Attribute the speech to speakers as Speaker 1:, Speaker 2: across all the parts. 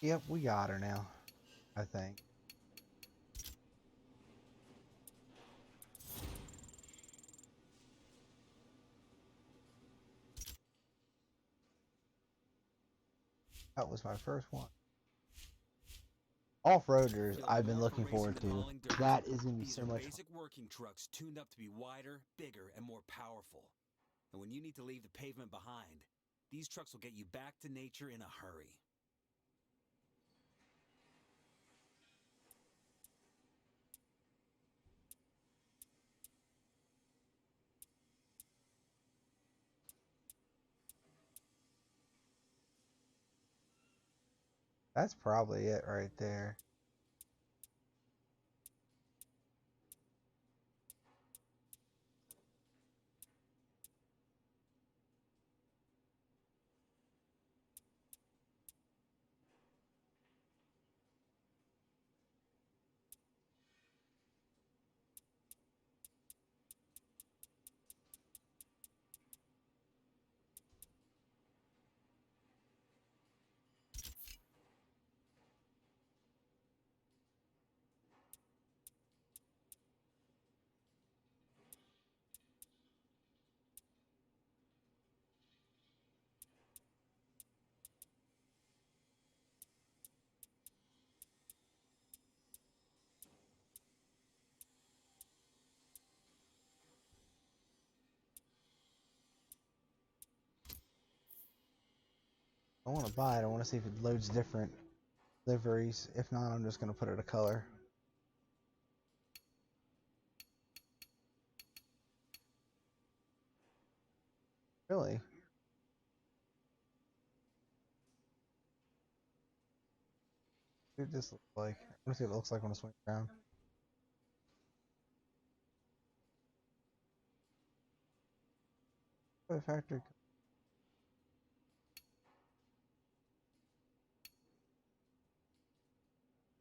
Speaker 1: Yep, we got her now, I think. That was my first one. Off-roaders, I've been looking forward to. That is going to be so much fun.
Speaker 2: Basic working trucks tuned up to be wider, bigger, and more powerful. And when you need to leave the pavement behind, these trucks will get you back to nature in a hurry.
Speaker 1: That's probably it right there. I want to buy it. I want to see if it loads different liveries. If not, I'm just going to put it a color. Really? What does this look like? I want to see what it looks like when it swings around. The factory.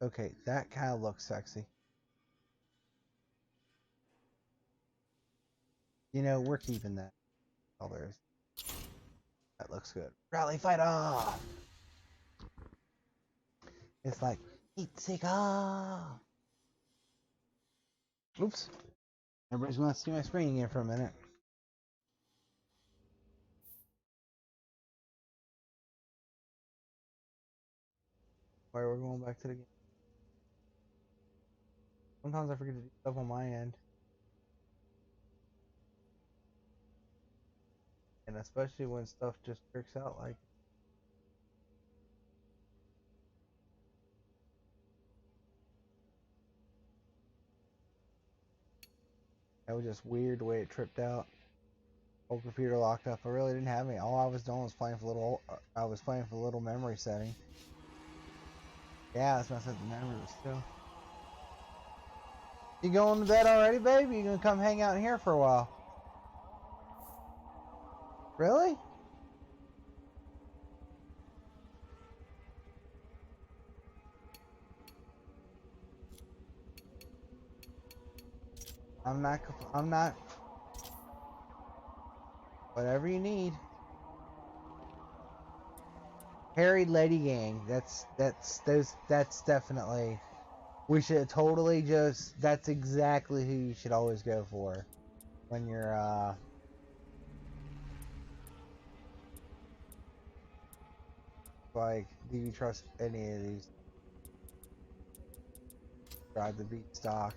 Speaker 1: Okay, that kind of looks sexy. You know, we're keeping that colors. That looks good. Rally fighter! It's like, Itzika! Oops. Everybody's going to see my screen again for a minute. Alright, we're going back to the game. Sometimes I forget to do stuff on my end. And especially when stuff just tricks out like that was just weird the way it tripped out. Whole computer locked up. I really didn't have any. All I was doing was playing for a little memory setting. Yeah, that's messing up the memory was still. You going to bed already, baby? You gonna come hang out in here for a while? Really? I'm not. Whatever you need. Harried Lady Gang. That's definitely. We should totally just. That's exactly who you should always go for when you're like, do you trust any of these? Drive the beat stock.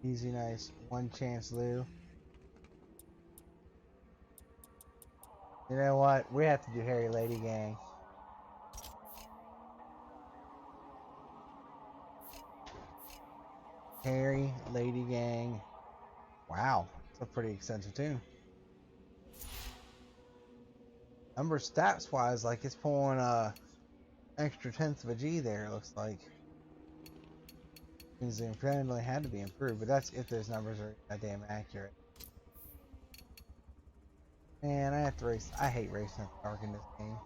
Speaker 1: Easy, nice. One chance, Lou. You know what? We have to do Harry Lady Gang. Harry Lady Gang. Wow, it's a pretty extensive tune. Number stats wise, like it's pulling a extra tenth of a G there. It looks like. Means they apparently had to be improved, but that's if those numbers are goddamn accurate. Man, I have to race. I hate racing in the dark in this game.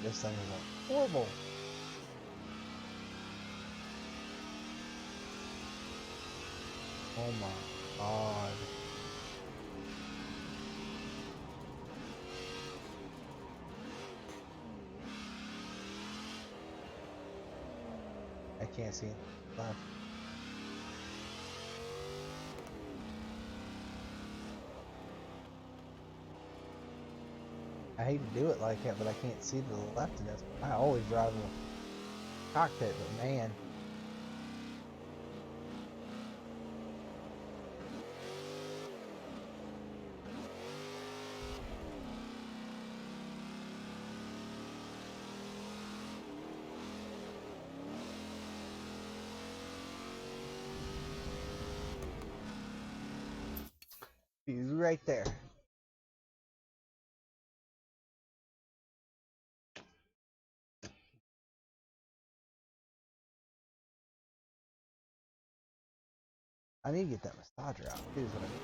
Speaker 1: This thing is horrible. Oh my god. I can't see it left. I hate to do it like that, but I can't see to the left of this. I always drive in the cockpit, but man. He's right there. I need to get that massager out. Here's what I need.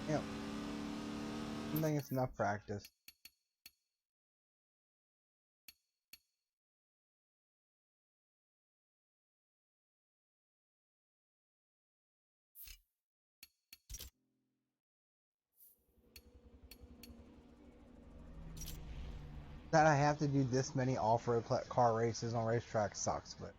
Speaker 1: Yep. I think it's enough practice. That I have to do this many off-road car races on racetracks sucks, but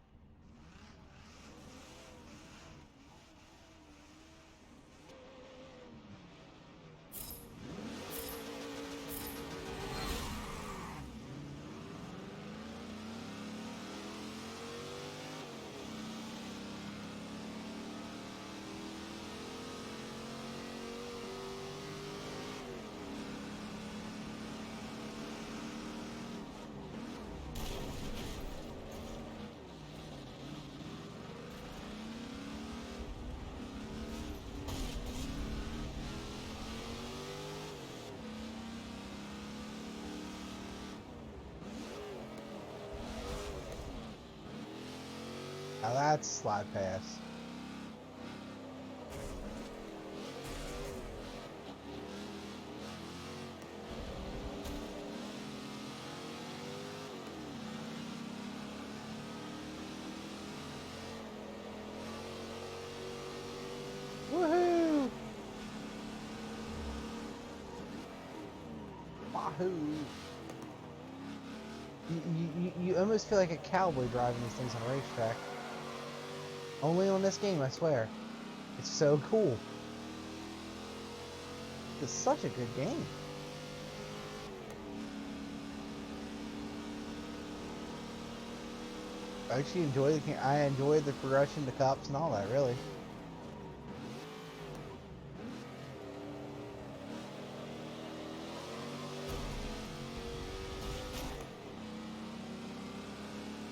Speaker 1: now that's slide pass. Woohoo! Wahoo! You almost feel like a cowboy driving these things on a racetrack. Only on this game, I swear. It's so cool. It's such a good game. I actually enjoy the game. I enjoy the progression, the cups, and all that, really.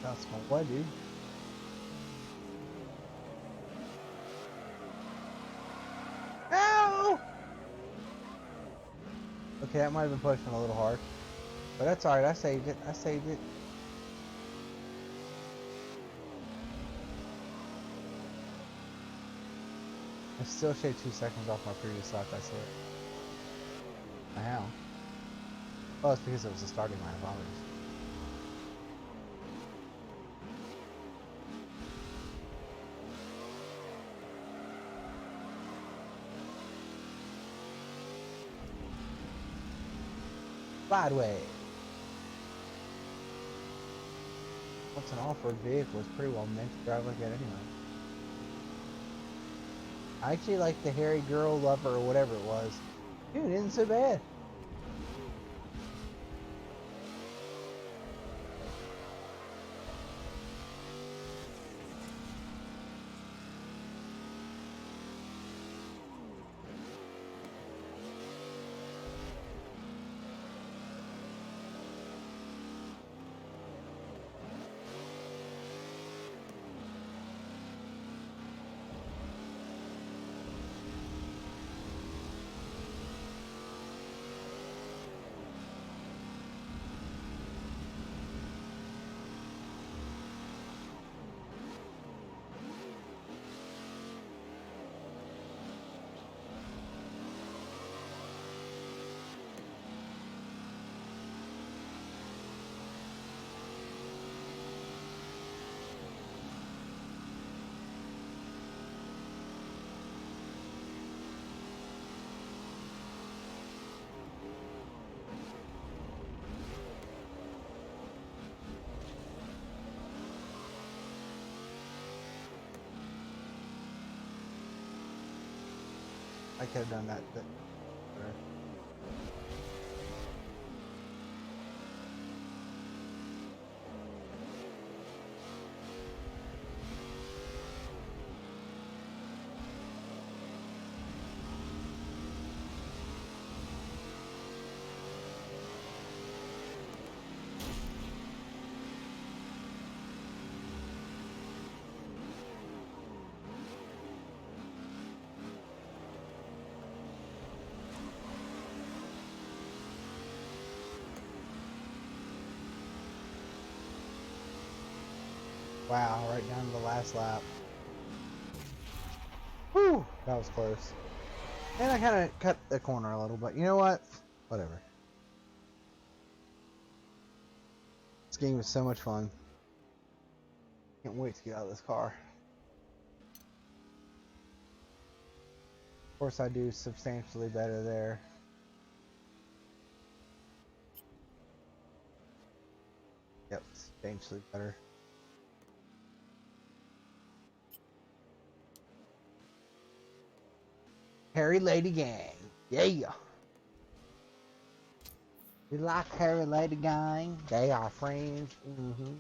Speaker 1: That's my boy, dude. Ow! Okay, that might have been pushing a little hard. But that's alright, I saved it. I saved it. I still shaved 2 seconds off my previous lap, I swear. How? Well, it's because it was the starting line of ours. sideways. What's an off-road vehicle is pretty well meant to drive like that anyway. I actually like the hairy girl lover or whatever it was. Dude, it isn't so bad. I could have done that. Wow, right down to the last lap. Whew, that was close. And I kind of cut the corner a little, but you know what? Whatever. This game was so much fun. Can't wait to get out of this car. Of course, I do substantially better there. Yep, substantially better. Hairy Lady Gang. Yeah. We like Hairy Lady Gang. They are friends. Mm-hmm.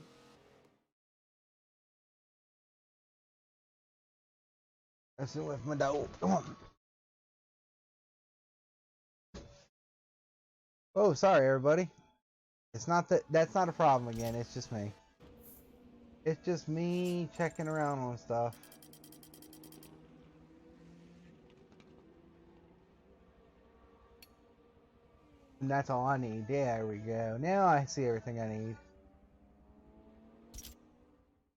Speaker 1: Messing with my dog. Come on. Oh, sorry, everybody. It's not that. That's not a problem again. It's just me. It's just me checking around on stuff. And that's all I need. There we go. Now I see everything I need.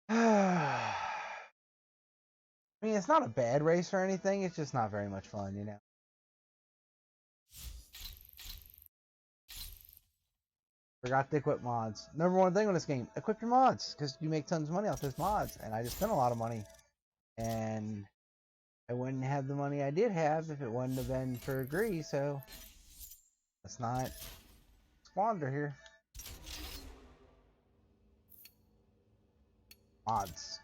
Speaker 1: I mean, it's not a bad race or anything. It's just not very much fun, you know. Forgot to equip mods. Number one thing on this game: equip your mods, because you make tons of money off those mods. And I just spent a lot of money, and I wouldn't have the money I did have if it wouldn't have been for grease. So let's not squander here. Mods.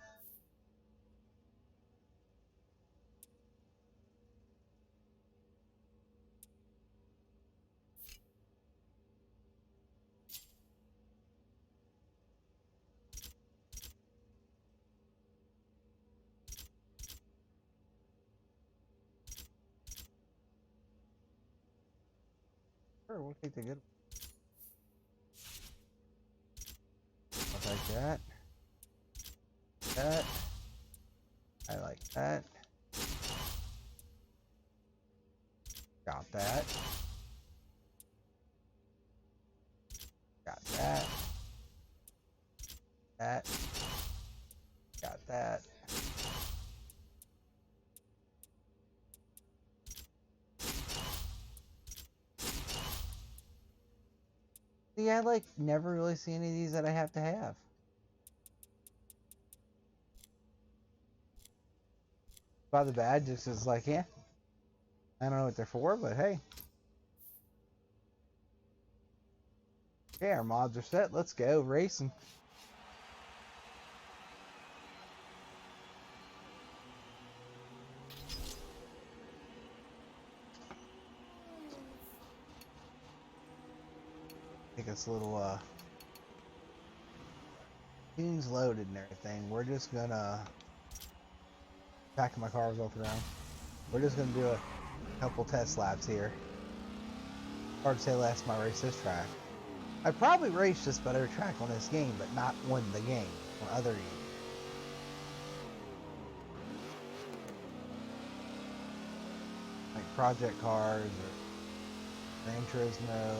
Speaker 1: Sure, we'll take the good. I'll take that. That. I like that. Got that. Got that. That. Got that. See, I like never really see any of these that I have to have. By the badge, just is like, yeah. I don't know what they're for, but hey. Okay, our mods are set. Let's go racing. I think it's a little tunes loaded and everything. We're just gonna packing my cars off the ground. We're just gonna do a couple test laps here. Hard to say last time I raced this track. I probably raced this better track on this game, but not on the game, on other games. Like Project Cars or Gran Turismo.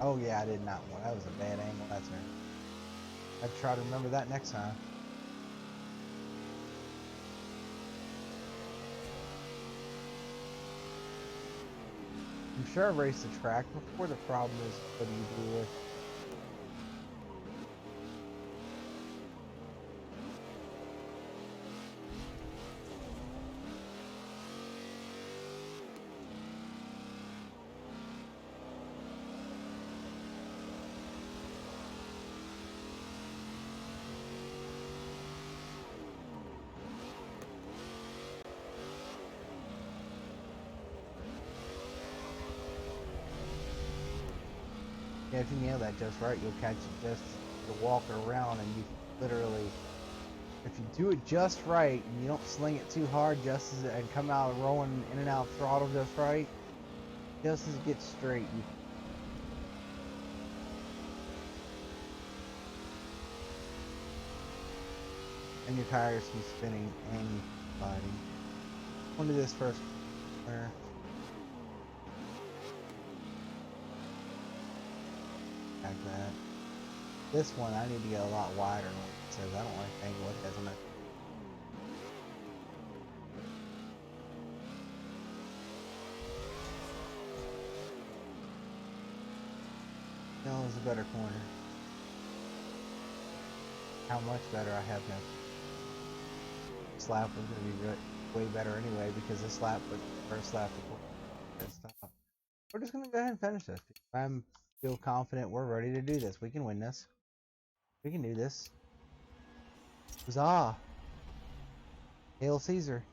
Speaker 1: Oh yeah, I did not want. That was a bad angle. That's right. I'd try to remember that next time. I'm sure I've raced the track before. The problem is what do you do with yeah, if you nail that just right, you'll catch it just to walk around, and you literally, if you do it just right and you don't sling it too hard, just as and come out rolling in and out throttle just right, just as it gets straight, you and your tires can spinning and you sliding. I'm gonna do this first. Like that. This one I need to get a lot wider than what it says. I don't like the angle it has on it. No, it's a better corner. How much better I have now. This lap was going to be way better anyway because this lap was the first lap before it stopped. We're just going to go ahead and finish this. I feel confident we're ready to do this. We can win this. We can do this. Huzzah! Hail Caesar.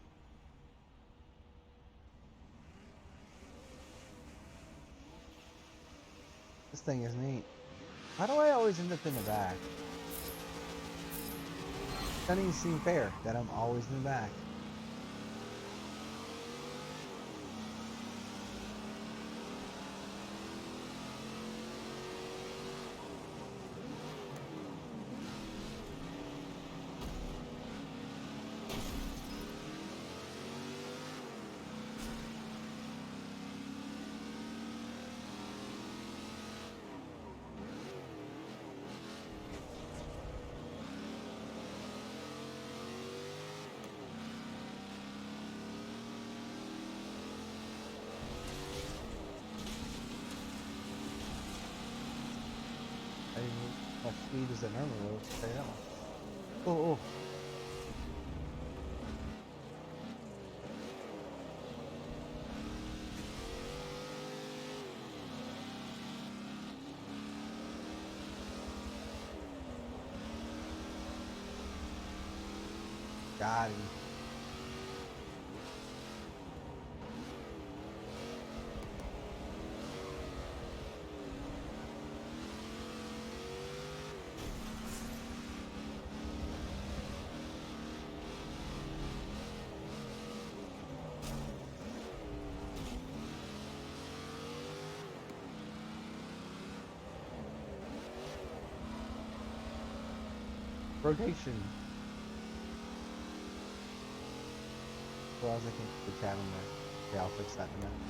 Speaker 1: This thing is neat. Why do I always end up in the back? It doesn't even seem fair that I'm always in the back. I didn't need as much speed as I normally would. Say that one. Oh, oh. Got him. Rotation. So I was looking at the chat on there. Yeah, I'll fix that in a minute.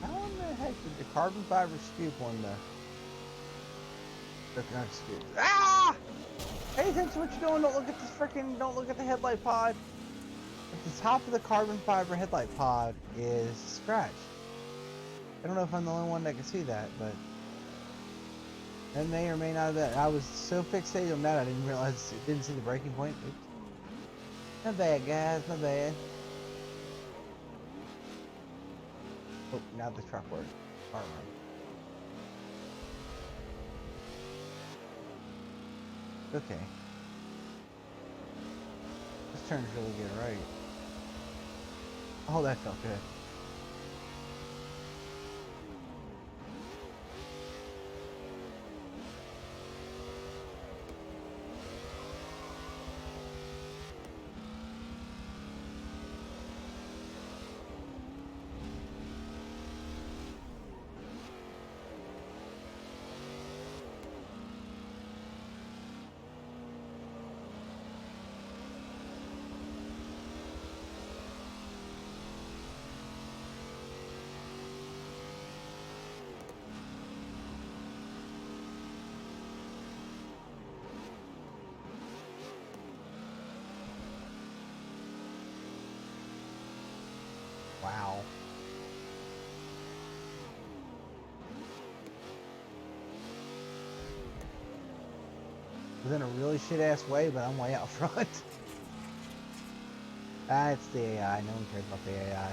Speaker 1: How in the heck did the carbon fiber scoop on the not scoop? Ah! Pay attention to what you're doing. Don't look at this freaking. Don't look at the headlight pod. At the top of the carbon fiber headlight pod is scratch. I don't know if I'm the only one that can see that, but That may or may not have been. I was so fixated on that I didn't realize it didn't see the breaking point. Oops. My bad, guys. My bad. Oh, now the truck works. Alright. Okay. This turn's really good, right? Oh, that felt good. Wow. It was in a really shit ass way, but I'm way out front. It's the AI. No one cares about the AI. I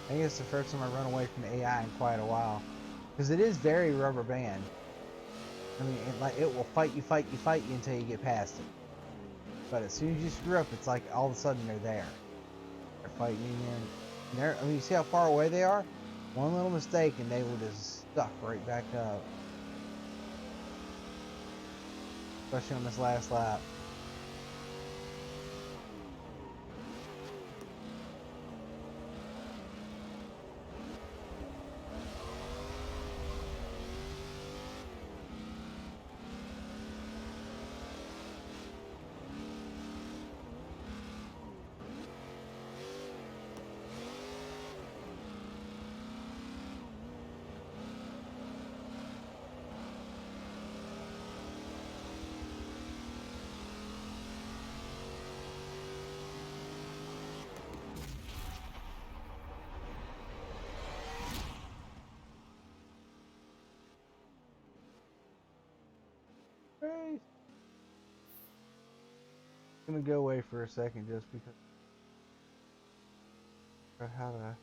Speaker 1: think it's the first time I run away from the AI in quite a while. Because it is very rubber band. I mean, it will fight you until you get past it. But as soon as you screw up, it's like all of a sudden they're there. They're fighting you in. I mean, you see how far away they are? One little mistake and they will just suck right back up. Especially on this last lap. Hey. I'm gonna go away for a second just because I how to.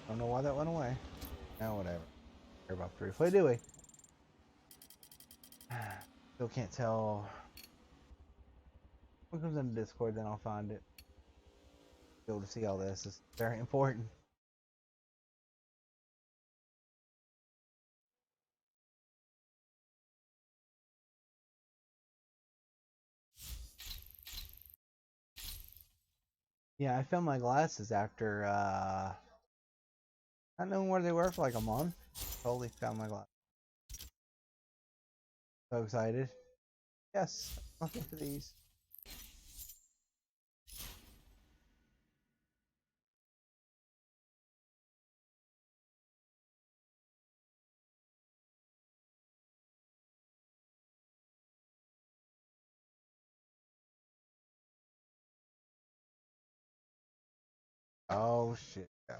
Speaker 1: Don't know why that went away. Oh, whatever. Care about the replay, do we? Still can't tell. When it comes into Discord, then I'll find it. Be able to see all this is very important. Yeah, I found my glasses after not knowing where they were for like a month. Totally found my glasses. So excited. Yes, I'm looking for these. Oh shit. Yeah.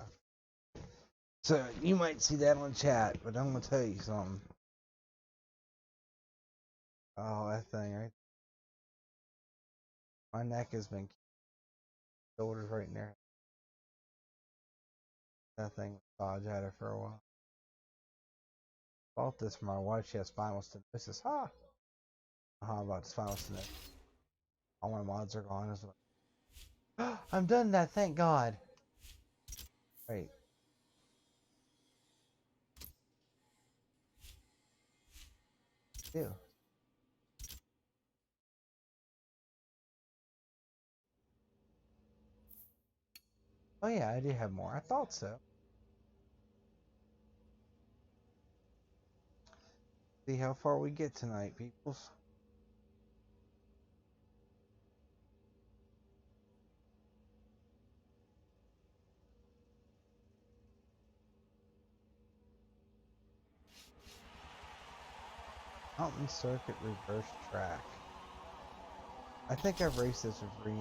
Speaker 1: So you might see that on chat, but I'm gonna tell you something. Oh, that thing right. My neck has been shoulders right in there. That thing Dodge had it for a while. Bought this for my wife. She has spinal stenosis. Ha! About spinal stenosis. All my mods are gone as well. I'm done that. Thank God. Wait. Ew. Oh yeah, I do have more. I thought so. See how far we get tonight, peoples. Mountain Circuit Reverse Track. I think I've raced this with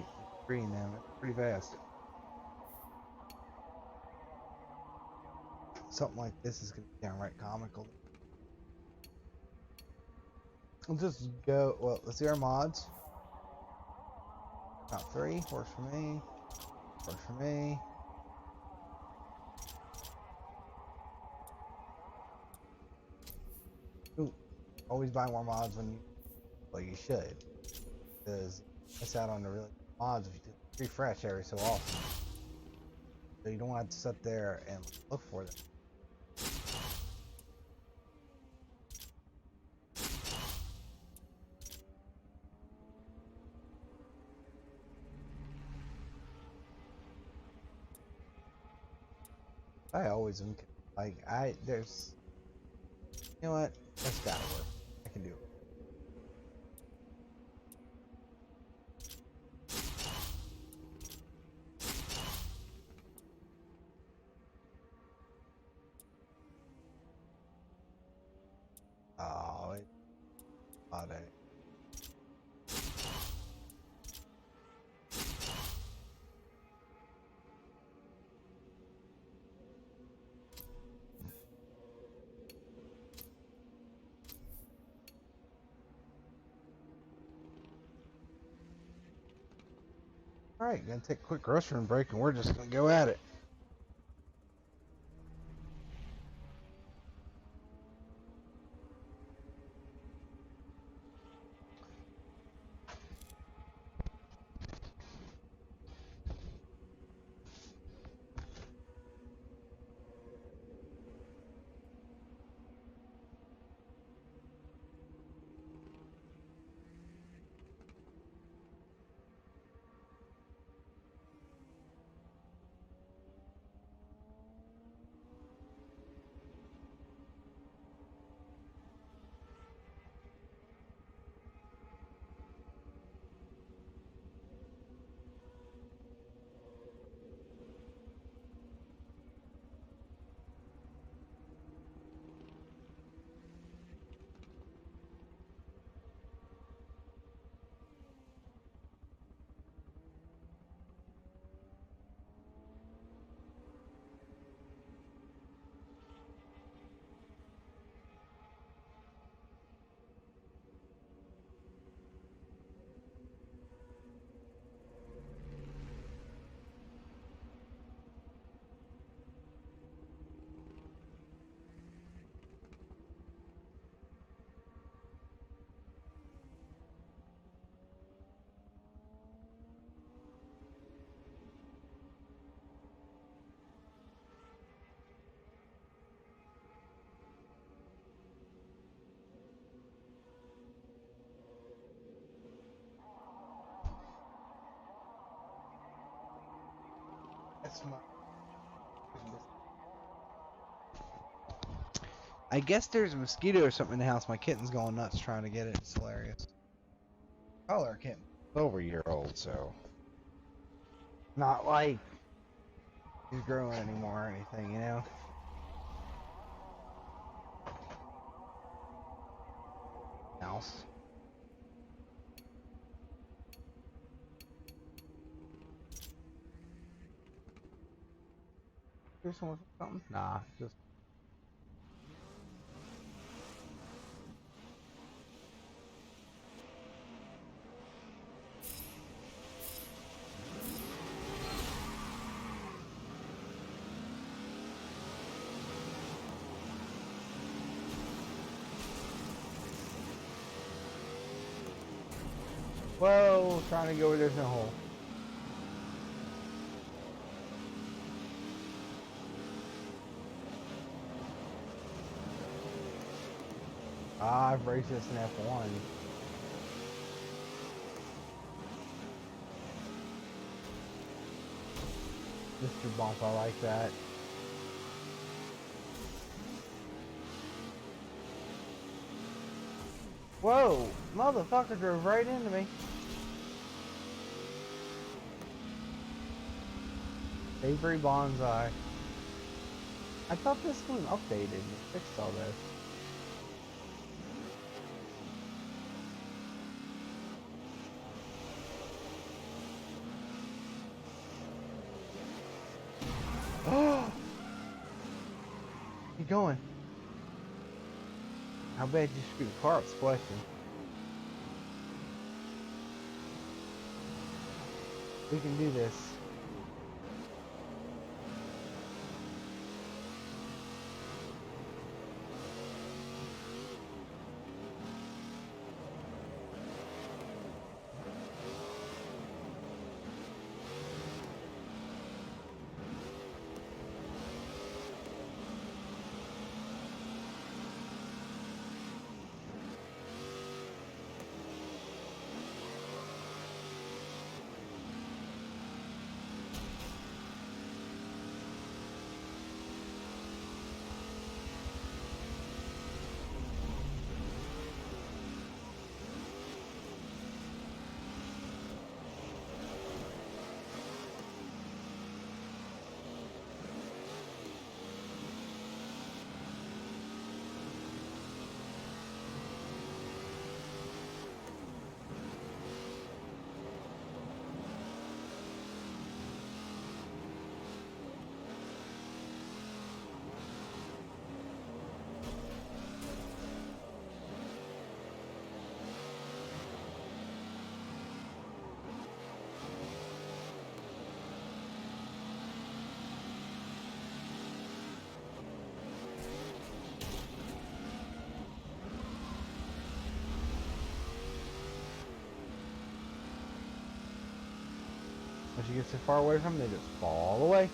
Speaker 1: green them. It's pretty fast. Something like this is gonna be downright comical. We'll just go. Well, let's see our mods. Top 3 works for me. Works for me. Ooh, always buy more mods when you, well, you should, because you miss out on the really good mods if you refresh every so often. So you don't want to sit there and look for them. I always am like there's, you know what? That's gotta work. I can do it. Oh, it's not a. All right, gonna take a quick restroom break, and we're just gonna go at it. I guess there's a mosquito or something in the house. My kitten's going nuts trying to get it. It's hilarious. Oh, our kitten. Over a year old, so not like he's growing anymore or anything, you know? Mouse. Here's someone for something? Nah, just. Whoa, trying to go where there's no hole. Ah, I've raced this in F1. Mr. Bump, I like that. Whoa, motherfucker drove right into me. Avery Bonsai. I thought this game updated and fixed all this. Oh! Keep going. How bad you screwed the car up, is the question. We can do this. Once you get so far away from them, they just fall away.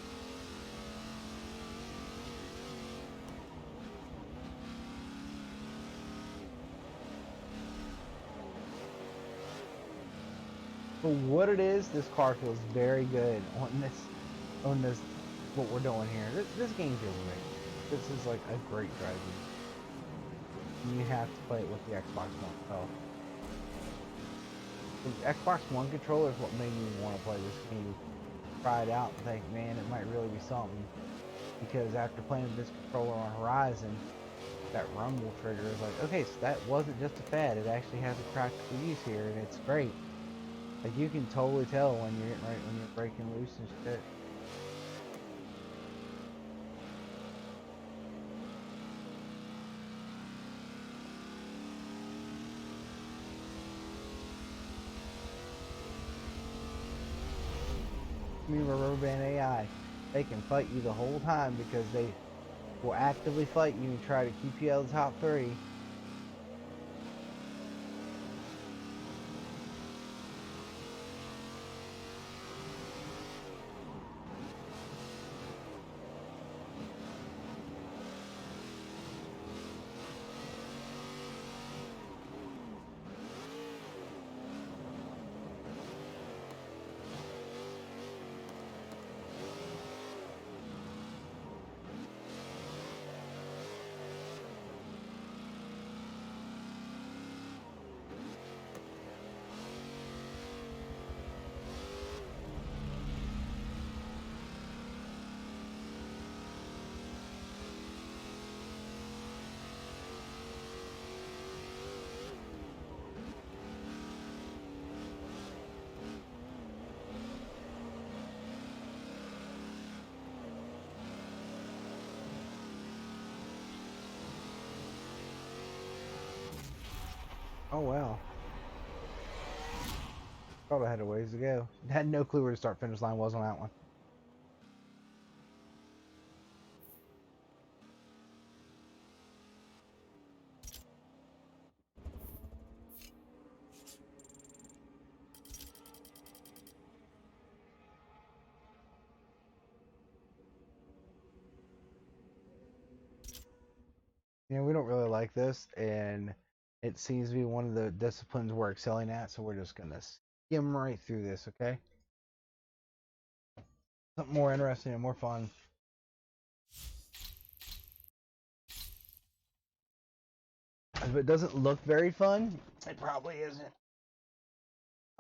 Speaker 1: For what it is, this car feels very good on this, what we're doing here. This game feels great. This is like a great drive game. You have to play it with the Xbox One. Oh. The Xbox One controller is what made me want to play this game. Try it out and think, man, it might really be something. Because after playing with this controller on Horizon, that rumble trigger is like, okay, so that wasn't just a fad. It actually has a practical use here, and it's great. Like, you can totally tell when you're getting right, when you're breaking loose and shit. Remember Rubber Band AI, they can fight you the whole time because they will actively fight you and try to keep you out of the top 3. Oh well. Thought I had a ways to go. Had no clue where the start finish line was on that one. You know, we don't really like this, and it seems to be one of the disciplines we're excelling at, so we're just gonna skim right through this, okay? Something more interesting and more fun. If it doesn't look very fun, it probably isn't.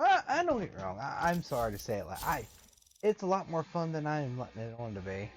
Speaker 1: I don't get me wrong. I'm sorry to say it, it's a lot more fun than I'm letting it on to be.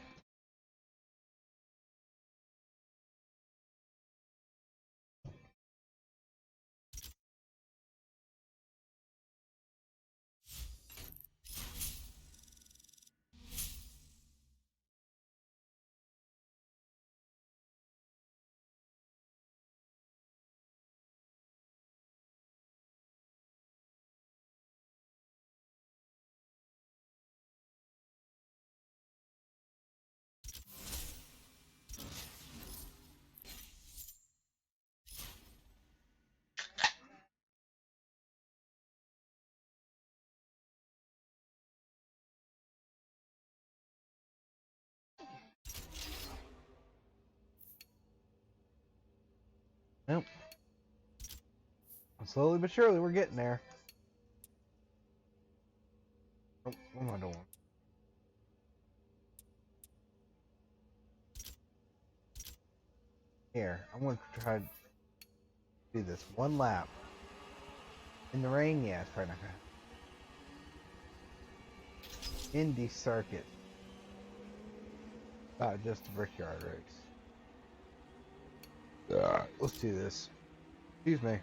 Speaker 1: Nope. Slowly but surely, we're getting there. Oh, what am I doing? Here, I'm gonna try to do this one lap. In the rain, yeah, it's probably not gonna. Indy Circuit. Just a brickyard race. Let's do this. Excuse me.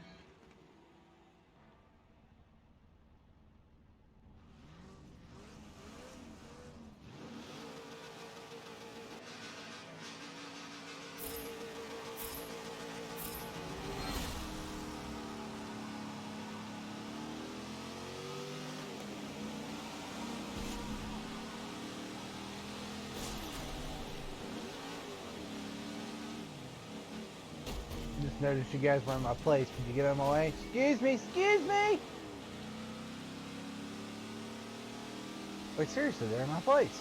Speaker 1: Just noticed you guys were in my place. Could you get out of my way? Excuse me, excuse me! Like, seriously, they're in my place.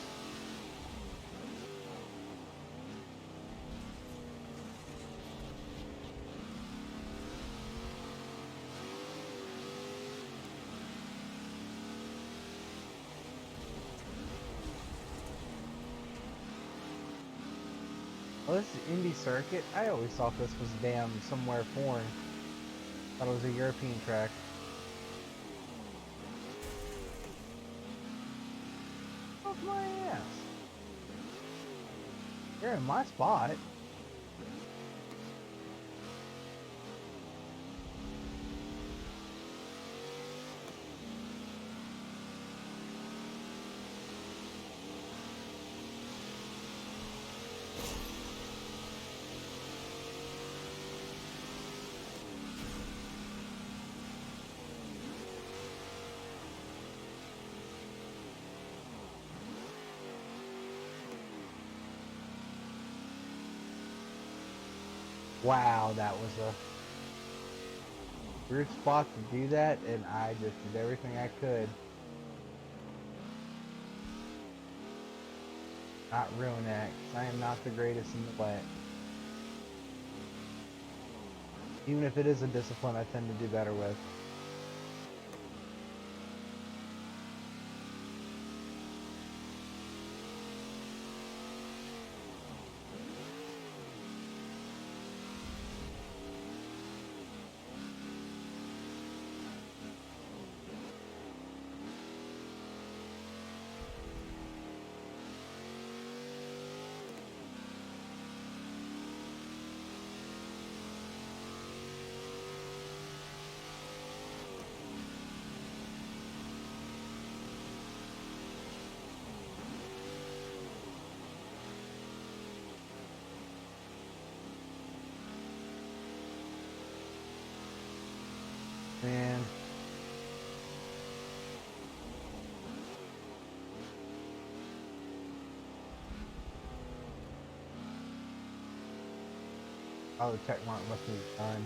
Speaker 1: Well, this is Indy Circuit. I always thought this was damn somewhere foreign. Thought it was a European track. Off my ass. You're in my spot. Wow, that was a weird spot to do that, and I just did everything I could. Not ruin that, 'cause I am not the greatest in the wet. Even if it is a discipline I tend to do better with. Man. Oh, the check mark must be done.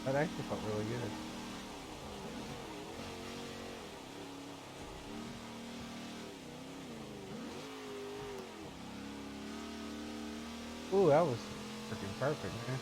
Speaker 1: That actually felt really good. Ooh, that was freaking perfect, man.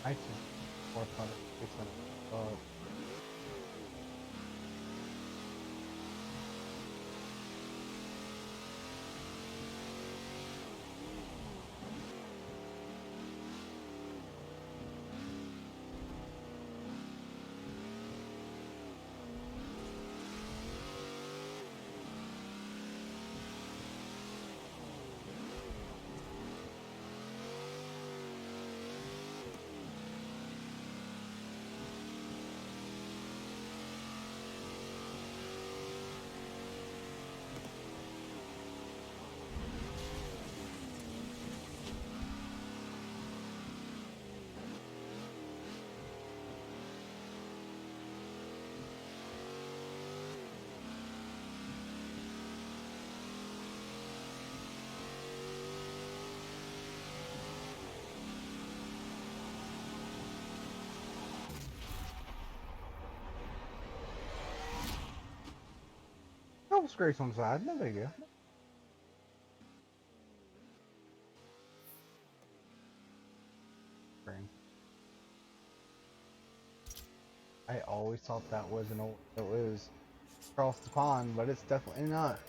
Speaker 1: I just 400, 600. Couple scrapes on the side, no big deal. I always thought that was an old, it was across the pond, but it's definitely not.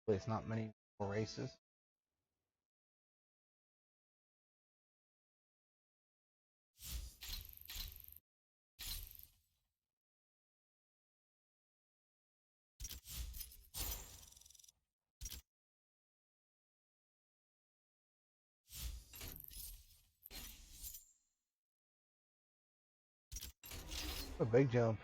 Speaker 1: At least not many more races. A big jump.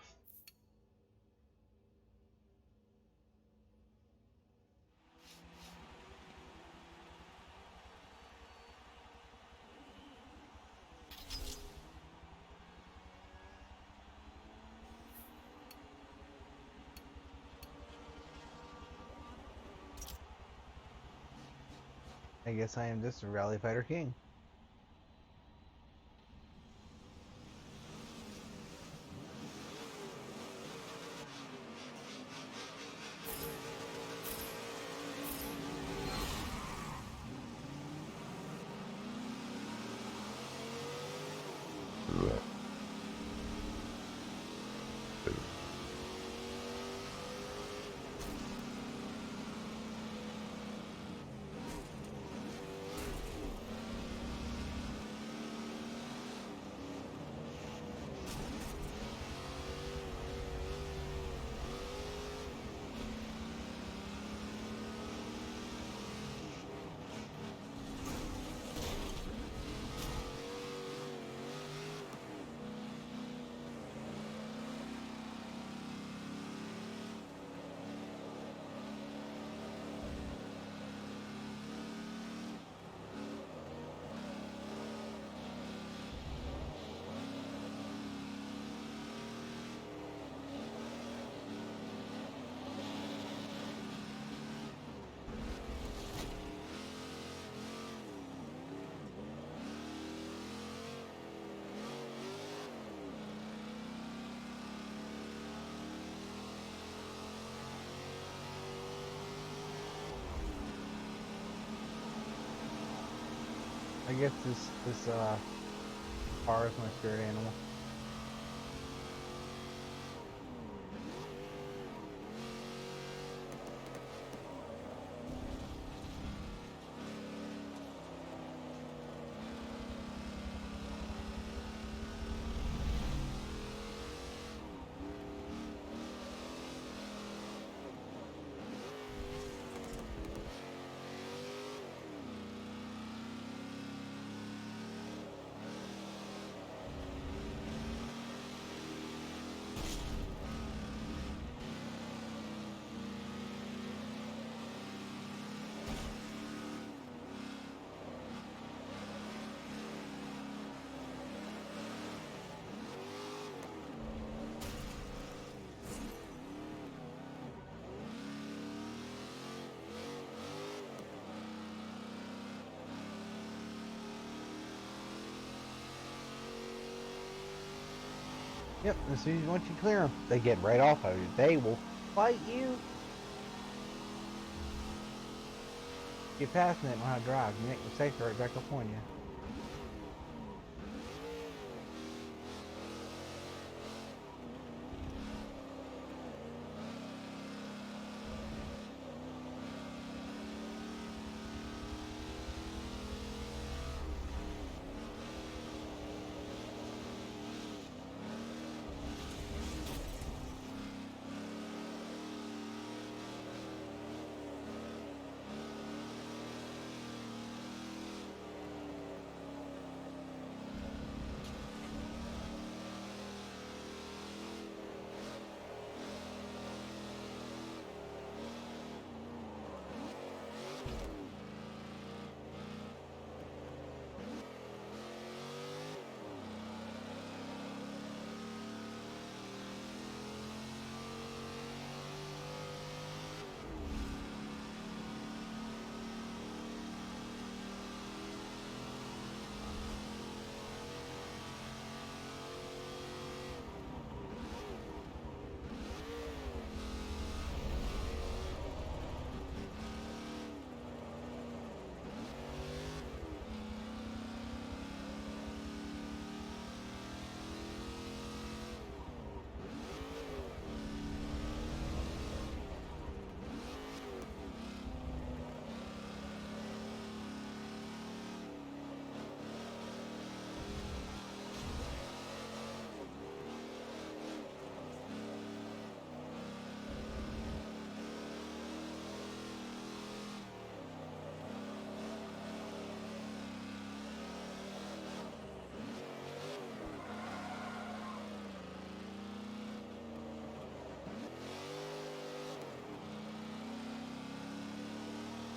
Speaker 1: I guess I am just a rally fighter king. I guess this car is my spirit animal. Yep, as soon as once you clear them, they get right off of you. They will fight you. Get past them, they don't know how to drive. You make mistakes right back up on you.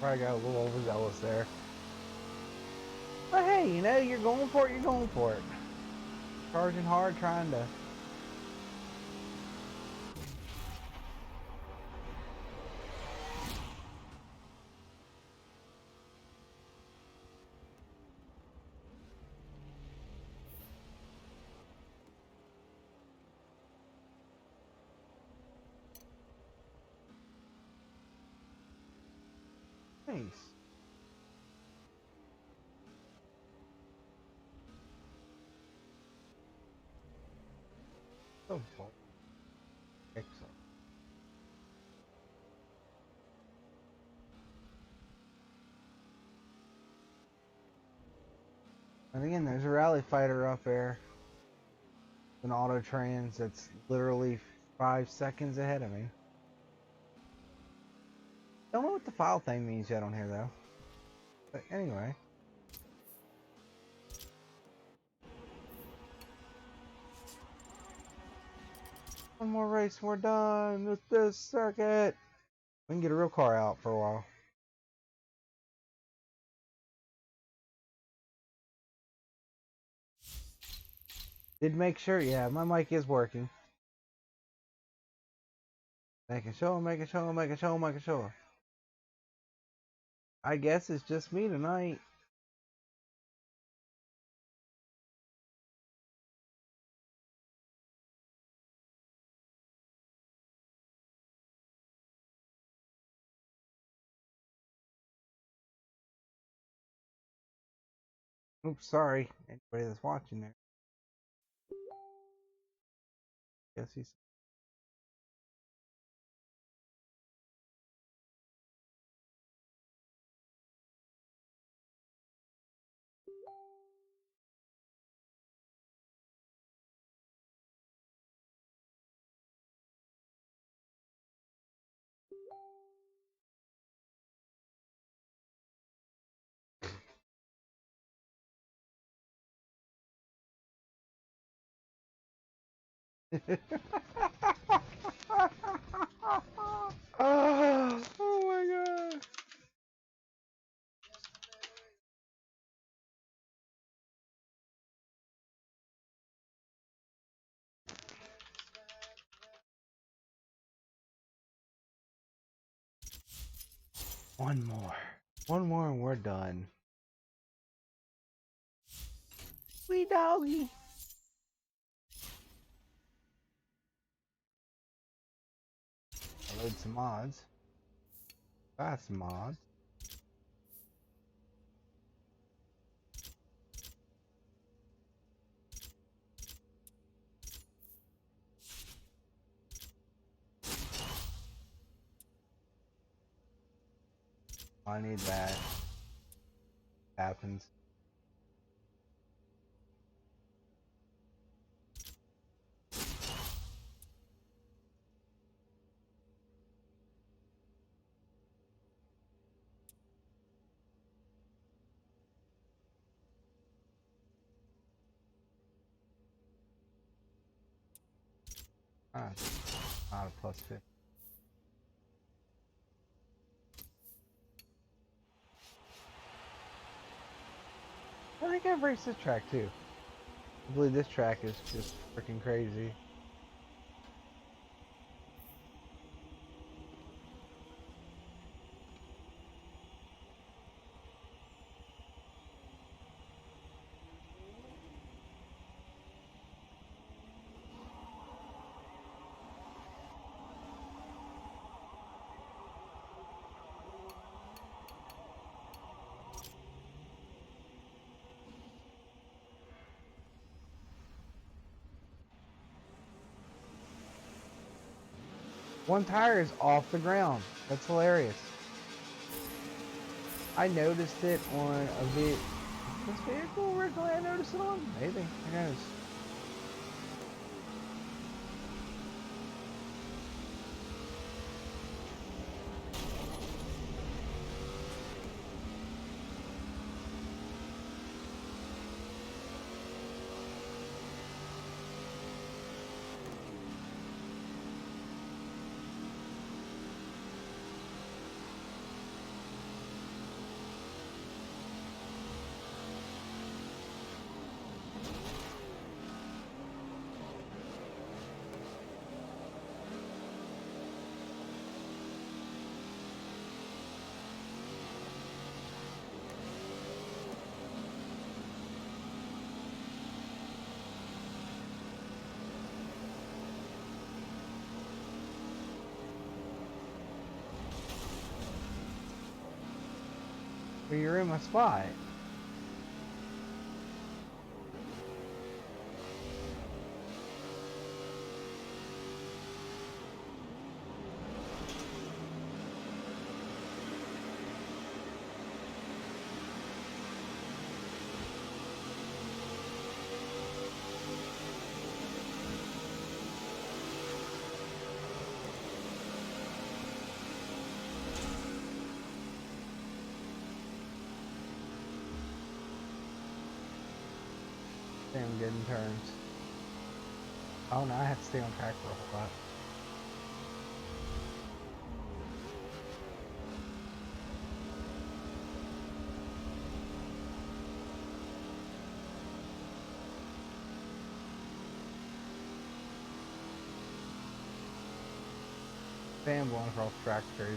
Speaker 1: Probably got a little overzealous there. But hey, you know, you're going for it, you're going for it. Charging hard, trying to... Nice. So far. Excellent. And again, there's a rally fighter up there. An auto trans that's literally 5 seconds ahead of me. Don't know what the file thing means yet on here though. But anyway. One more race, we're done with this circuit. We can get a real car out for a while. Did make sure, yeah, my mic is working. Making sure, making sure, making sure, making sure. I guess it's just me tonight. Oops, sorry. Anybody that's watching there. Guess he's oh my god. One more. One more and we're done. Wee doggy. I load some mods. Got some mods. I need that. Happens. Ah, not a plus 50. I think I've raced this track too. I believe this track is just freaking crazy. One tire is off the ground. That's hilarious. I noticed it on a vehicle. This vehicle originally I noticed it on? Maybe. Who knows? But you're in my spot. Damn good in turns. Oh no, I have to stay on track for a whole lot. Damn, going across the track's crazy.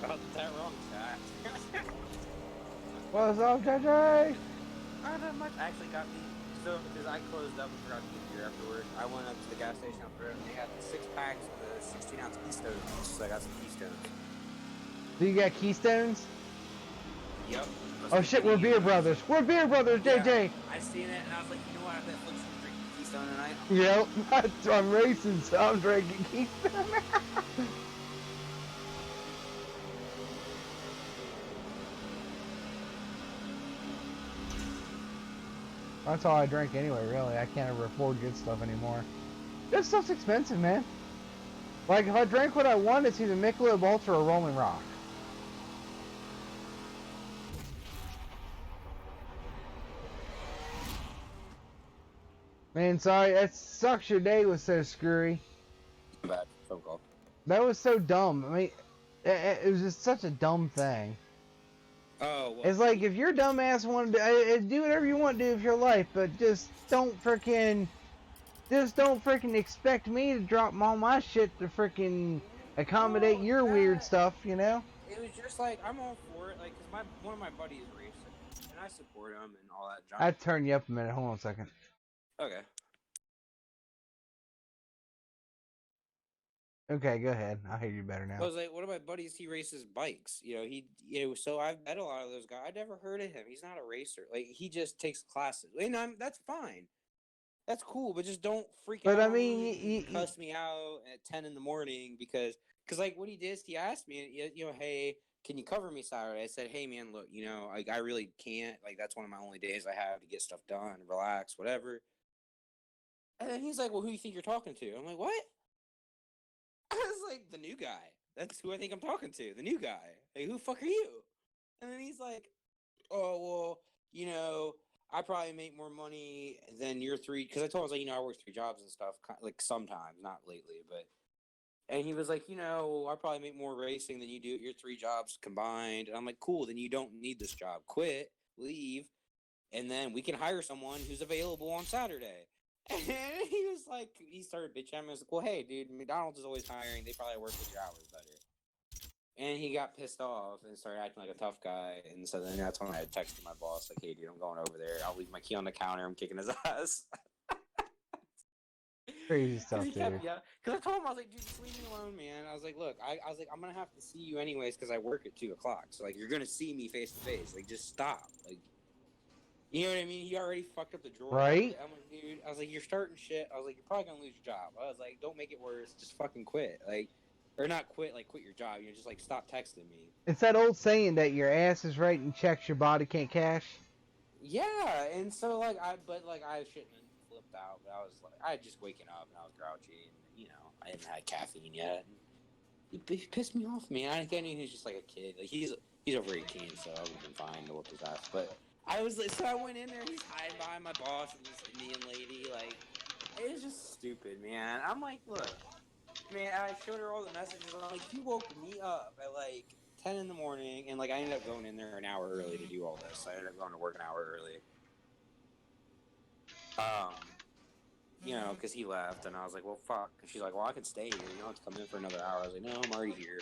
Speaker 3: about that wrong, chat.
Speaker 1: What's up, JJ?
Speaker 3: Not that much. Actually got me, so, because I closed up and forgot to get beer afterward, I went up to the gas station up the road, and they had 6 packs of the 16-ounce Keystones, so I got some Keystones.
Speaker 1: Do you got Keystones?
Speaker 3: Yep.
Speaker 1: Oh shit, we're beer brothers. We're beer brothers, JJ.
Speaker 3: Yeah, I seen it, and I was like, you know what, I bet Fliction drinking Keystone tonight.
Speaker 1: Yep, I'm racing, so I'm drinking Keystone. That's all I drink anyway, really. I can't ever afford good stuff anymore. Good stuff's expensive, man. Like, if I drink what I want, it's either Michelob Ultra or Rolling Rock. Man, sorry, that sucks your day was so screwy.
Speaker 3: Bad phone call.
Speaker 1: That was so dumb. I mean, it was just such a dumb thing.
Speaker 3: Oh, well.
Speaker 1: It's like, if your dumbass wanted to do whatever you want to do with your life, but just don't freaking expect me to drop all my shit to freaking accommodate your weird stuff, you know?
Speaker 3: It was just like, I'm all for it, like, because one of my buddies racing, and I support him and all that junk.
Speaker 1: I'd turn you up a minute. Hold on a second.
Speaker 3: Okay.
Speaker 1: Okay, go ahead. I'll hear you better now.
Speaker 3: I was like, one of my buddies, he races bikes. So I've met a lot of those guys. I never heard of him. He's not a racer. Like, he just takes classes. And that's fine. That's cool, but just don't freak out.
Speaker 1: But I
Speaker 3: on
Speaker 1: mean,
Speaker 3: me and cuss me out at 10 in the morning because like what he did is he asked me, hey, can you cover me Saturday? I said, hey man, look, like I really can't. Like that's one of my only days I have to get stuff done, relax, whatever. And then he's like, well, who do you think you're talking to? I'm like, what? I was like, the new guy. That's who I think I'm talking to. The new guy. Like, who the fuck are you? And then he's like, oh, well, I probably make more money than your 3, because I told him, I was like, I work 3 jobs and stuff, like sometimes, not lately, but, and he was like, I probably make more racing than you do at your 3 jobs combined, and I'm like, cool, then you don't need this job, quit, leave, and then we can hire someone who's available on Saturday. And he was like, he started bitching at me. I was like, well, hey, dude, McDonald's is always hiring, they probably work with your hours better. And he got pissed off and started acting like a tough guy. And so then that's when I had texted my boss, like, hey, dude, I'm going over there. I'll leave my key on the counter. I'm kicking his ass.
Speaker 1: Crazy stuff, dude.
Speaker 3: Because I told him, I was like, dude, just leave me alone, man. I was like, look, I was like, I'm going to have to see you anyways because I work at 2 o'clock. So, like, you're going to see me face to face. Like, just stop. Like, you know what I mean? He already fucked up the drawer.
Speaker 1: Right?
Speaker 3: I'm like, dude, I was like, you're starting shit. I was like, you're probably going to lose your job. I was like, don't make it worse. Just fucking quit. Like, or not quit, like quit your job. Just like stop texting me.
Speaker 1: It's that old saying that your ass is writing checks your body can't cash.
Speaker 3: Yeah, and so like I shouldn't have flipped out, but I was like, I had just waking up and I was grouchy, and I hadn't had caffeine yet. And he pissed me off, man. I knew he was just like a kid. Like he's over 18, so I would have been fine to whoop his ass. But I was like, so I went in there, and he's hiding behind my boss and this Indian lady. Like it was just stupid, man. I'm like, look. Man, I showed her all the messages. I'm like, you woke me up at like 10 in the morning, and like I ended up going in there an hour early to do all this. I ended up going to work an hour early. Because he left, and I was like, well, fuck. And she's like, well, I can stay here. You don't have to come in for another hour. I was like, no, I'm already here.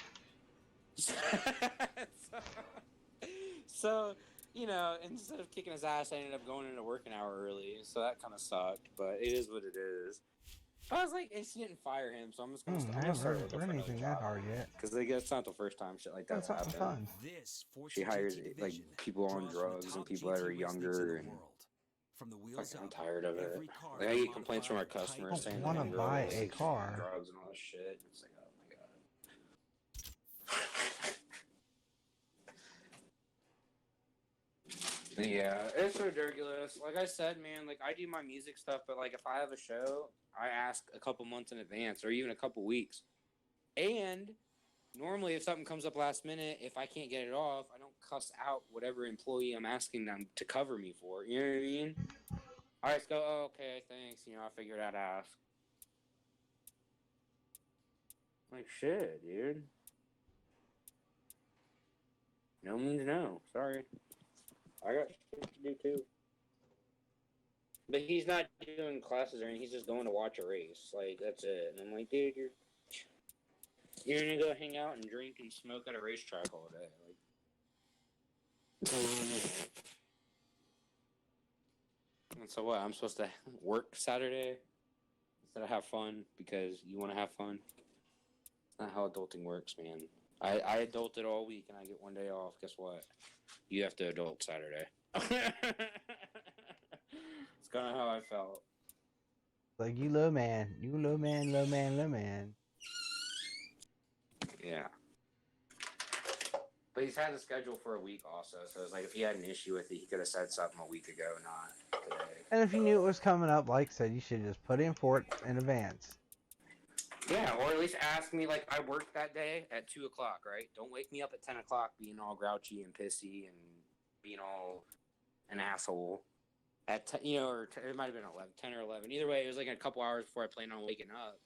Speaker 3: So, instead of kicking his ass, I ended up going into work an hour early. So that kind of sucked, but it is what it is. I was like, she didn't fire him, so I'm just gonna start looking for another job.
Speaker 1: That hard yet?
Speaker 3: Because it's not the first time shit like that's happened.
Speaker 1: Fun.
Speaker 3: She hires like people on drugs and people that are younger, and I'm tired of it. Like I get complaints from our customers saying they want to
Speaker 1: buy a car,
Speaker 3: drugs and all this shit. It's like, oh my god. Yeah, it's ridiculous. Like I said, man, like I do my music stuff, but like if I have a show, I ask a couple months in advance or even a couple weeks. And normally if something comes up last minute, if I can't get it off, I don't cuss out whatever employee I'm asking them to cover me for. You know what I mean? I just go, oh, okay, thanks. I figured out ask. Like shit, dude. No means no. Sorry. I got shit to do too. But he's not doing classes or anything. He's just going to watch a race. Like, that's it. And I'm like, dude, You're gonna go hang out and drink and smoke at a racetrack all day. And so what? I'm supposed to work Saturday instead of have fun because you want to have fun? That's not how adulting works, man. I adulted all week and I get one day off. Guess what? You have to adult Saturday. It's kind of how I felt.
Speaker 1: Like, you low man. You low man, low man, low man.
Speaker 3: Yeah. But he's had the schedule for a week also, so it's like if he had an issue with it, he could have said something a week ago, not today.
Speaker 1: And if you knew it was coming up, like I said, you should just put in for it in advance.
Speaker 3: Yeah, or at least ask me, like, I worked that day at 2 o'clock, right? Don't wake me up at 10 o'clock being all grouchy and pissy and being all an asshole. At or it might have been 10 or 11. Either way, it was like a couple hours before I planned on waking up.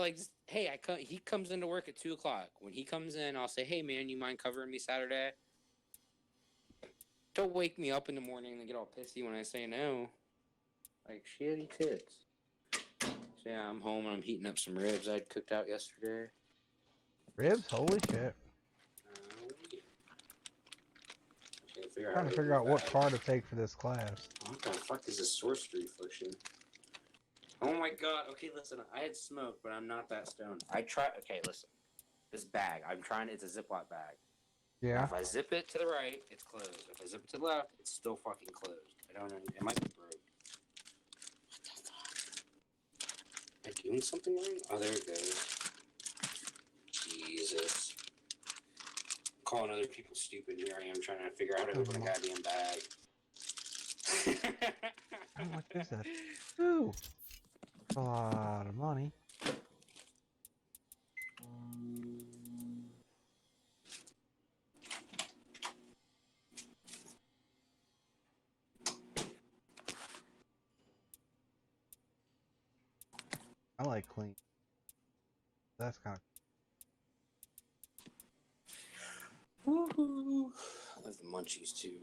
Speaker 3: Like, just, hey, he comes into work at 2 o'clock. When he comes in, I'll say, hey, man, you mind covering me Saturday? Don't wake me up in the morning and get all pissy when I say no. Like, shitty tits. So, yeah, I'm home and I'm heating up some ribs I'd cooked out yesterday.
Speaker 1: Ribs? Holy shit.
Speaker 3: I'm
Speaker 1: Trying to figure out what car to take for this class.
Speaker 3: What the fuck is this sorcery Fliction? Oh my god. Okay, listen. I had smoke, but I'm not that stoned. Okay, listen. This bag. It's a Ziploc bag.
Speaker 1: Yeah.
Speaker 3: Now, if I zip it to the right, it's closed. If I zip it to the left, it's still fucking closed. I don't know. It might be broke. What the fuck? Am I doing something wrong? Oh, there it goes. Jesus. Calling other people stupid. Here I am trying to figure out how to open a goddamn bag.
Speaker 1: How much is that? Ooh. A lot of money. I like clean. That's kind of.
Speaker 3: Woohoo! I love the munchies too.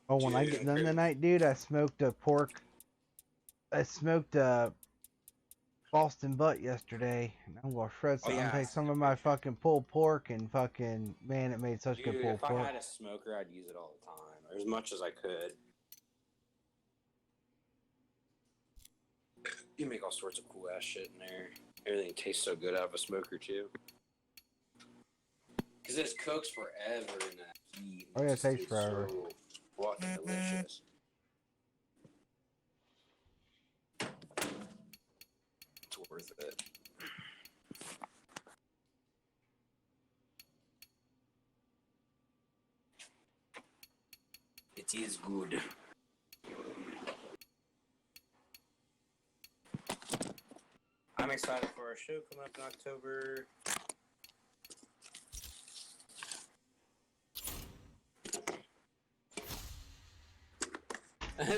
Speaker 1: Oh, when I get done tonight, dude, I smoked a Boston butt yesterday. And I'm gonna shred some. I'm gonna take some of my fucking pulled pork and fucking, man, it made such good pulled pork.
Speaker 3: If I had a smoker, I'd use it all the time, or as much as I could. You make all sorts of cool ass shit in there. Everything tastes so good out of a smoker too. Because this cooks forever in that heat.
Speaker 1: Oh yeah, it takes forever.
Speaker 3: So fucking delicious. It's worth it. It is good. I'm excited for our show coming up in October.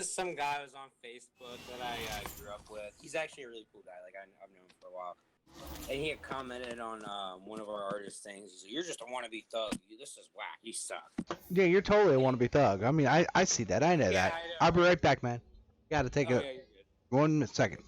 Speaker 3: Some guy was on Facebook that I grew up with. He's actually a really cool guy. Like, I've known him for a while. And he had commented on one of our artist things. He's like, "You're just a wannabe thug. This is whack. You suck."
Speaker 1: Yeah, you're totally a wannabe thug. I mean, I see that. I know that.
Speaker 3: I know.
Speaker 1: I'll be right back, man. Gotta take
Speaker 3: Yeah, you're good.
Speaker 1: 1 second.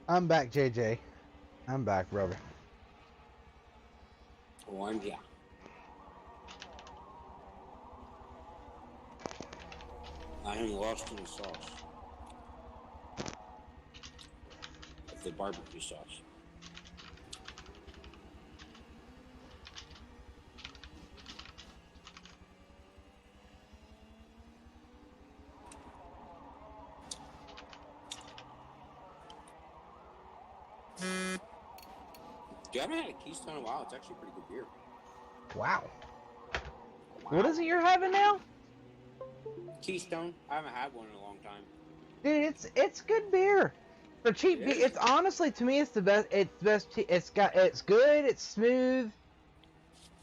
Speaker 1: I'm back, JJ. I'm back, brother.
Speaker 3: Oh, I'm here. I am lost in the sauce. Of the barbecue sauce. Dude, I haven't had a Keystone in a while. It's actually a pretty good beer.
Speaker 1: Wow.
Speaker 3: Wow.
Speaker 1: What is it you're having now?
Speaker 3: Keystone. I haven't had one in a long time.
Speaker 1: Dude, it's good beer. For cheap beer, it's honestly, to me, it's the best. It's best. It's good. It's smooth.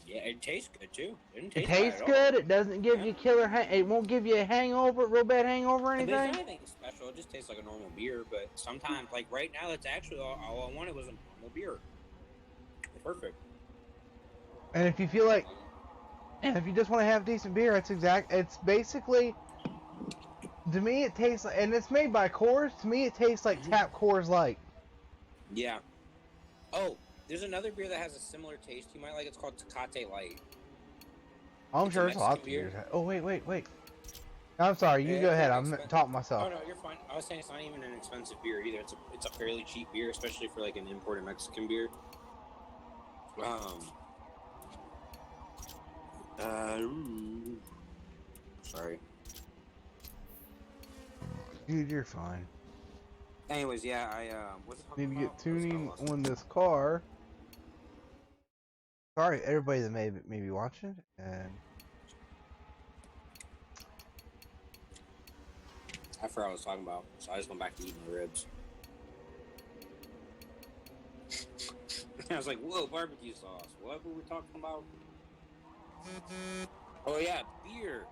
Speaker 3: Yeah, it tastes good too. It
Speaker 1: Tastes good. It doesn't give you killer. It won't give you a hangover, real bad hangover or
Speaker 3: But
Speaker 1: anything.
Speaker 3: it's not anything special. It just tastes like a normal beer. But sometimes, like right now, it's actually all I wanted was a normal beer. Perfect.
Speaker 1: And if you feel like, and if you just want to have decent beer, it's basically, to me, it tastes like, and it's made by Coors. To me, it tastes like tap Coors Light.
Speaker 3: Yeah. Oh, there's another beer that has a similar taste you might like. It's called Tecate Light.
Speaker 1: I'm sure there's lots of beers. Oh, wait. I'm sorry. You go ahead. I'm talking myself.
Speaker 3: Oh no, you're fine. I was saying it's not even an expensive beer either. It's a fairly cheap beer, especially for like an imported Mexican beer. Sorry.
Speaker 1: Dude, you're fine.
Speaker 3: Anyways, yeah, what's it talking
Speaker 1: Need to
Speaker 3: about?
Speaker 1: get tuning on this car. Sorry, everybody that may be watching, and
Speaker 3: I forgot what I was talking about, so I just went back to eating my ribs. I was like, whoa, barbecue sauce. What were we talking about? Oh, yeah, beer.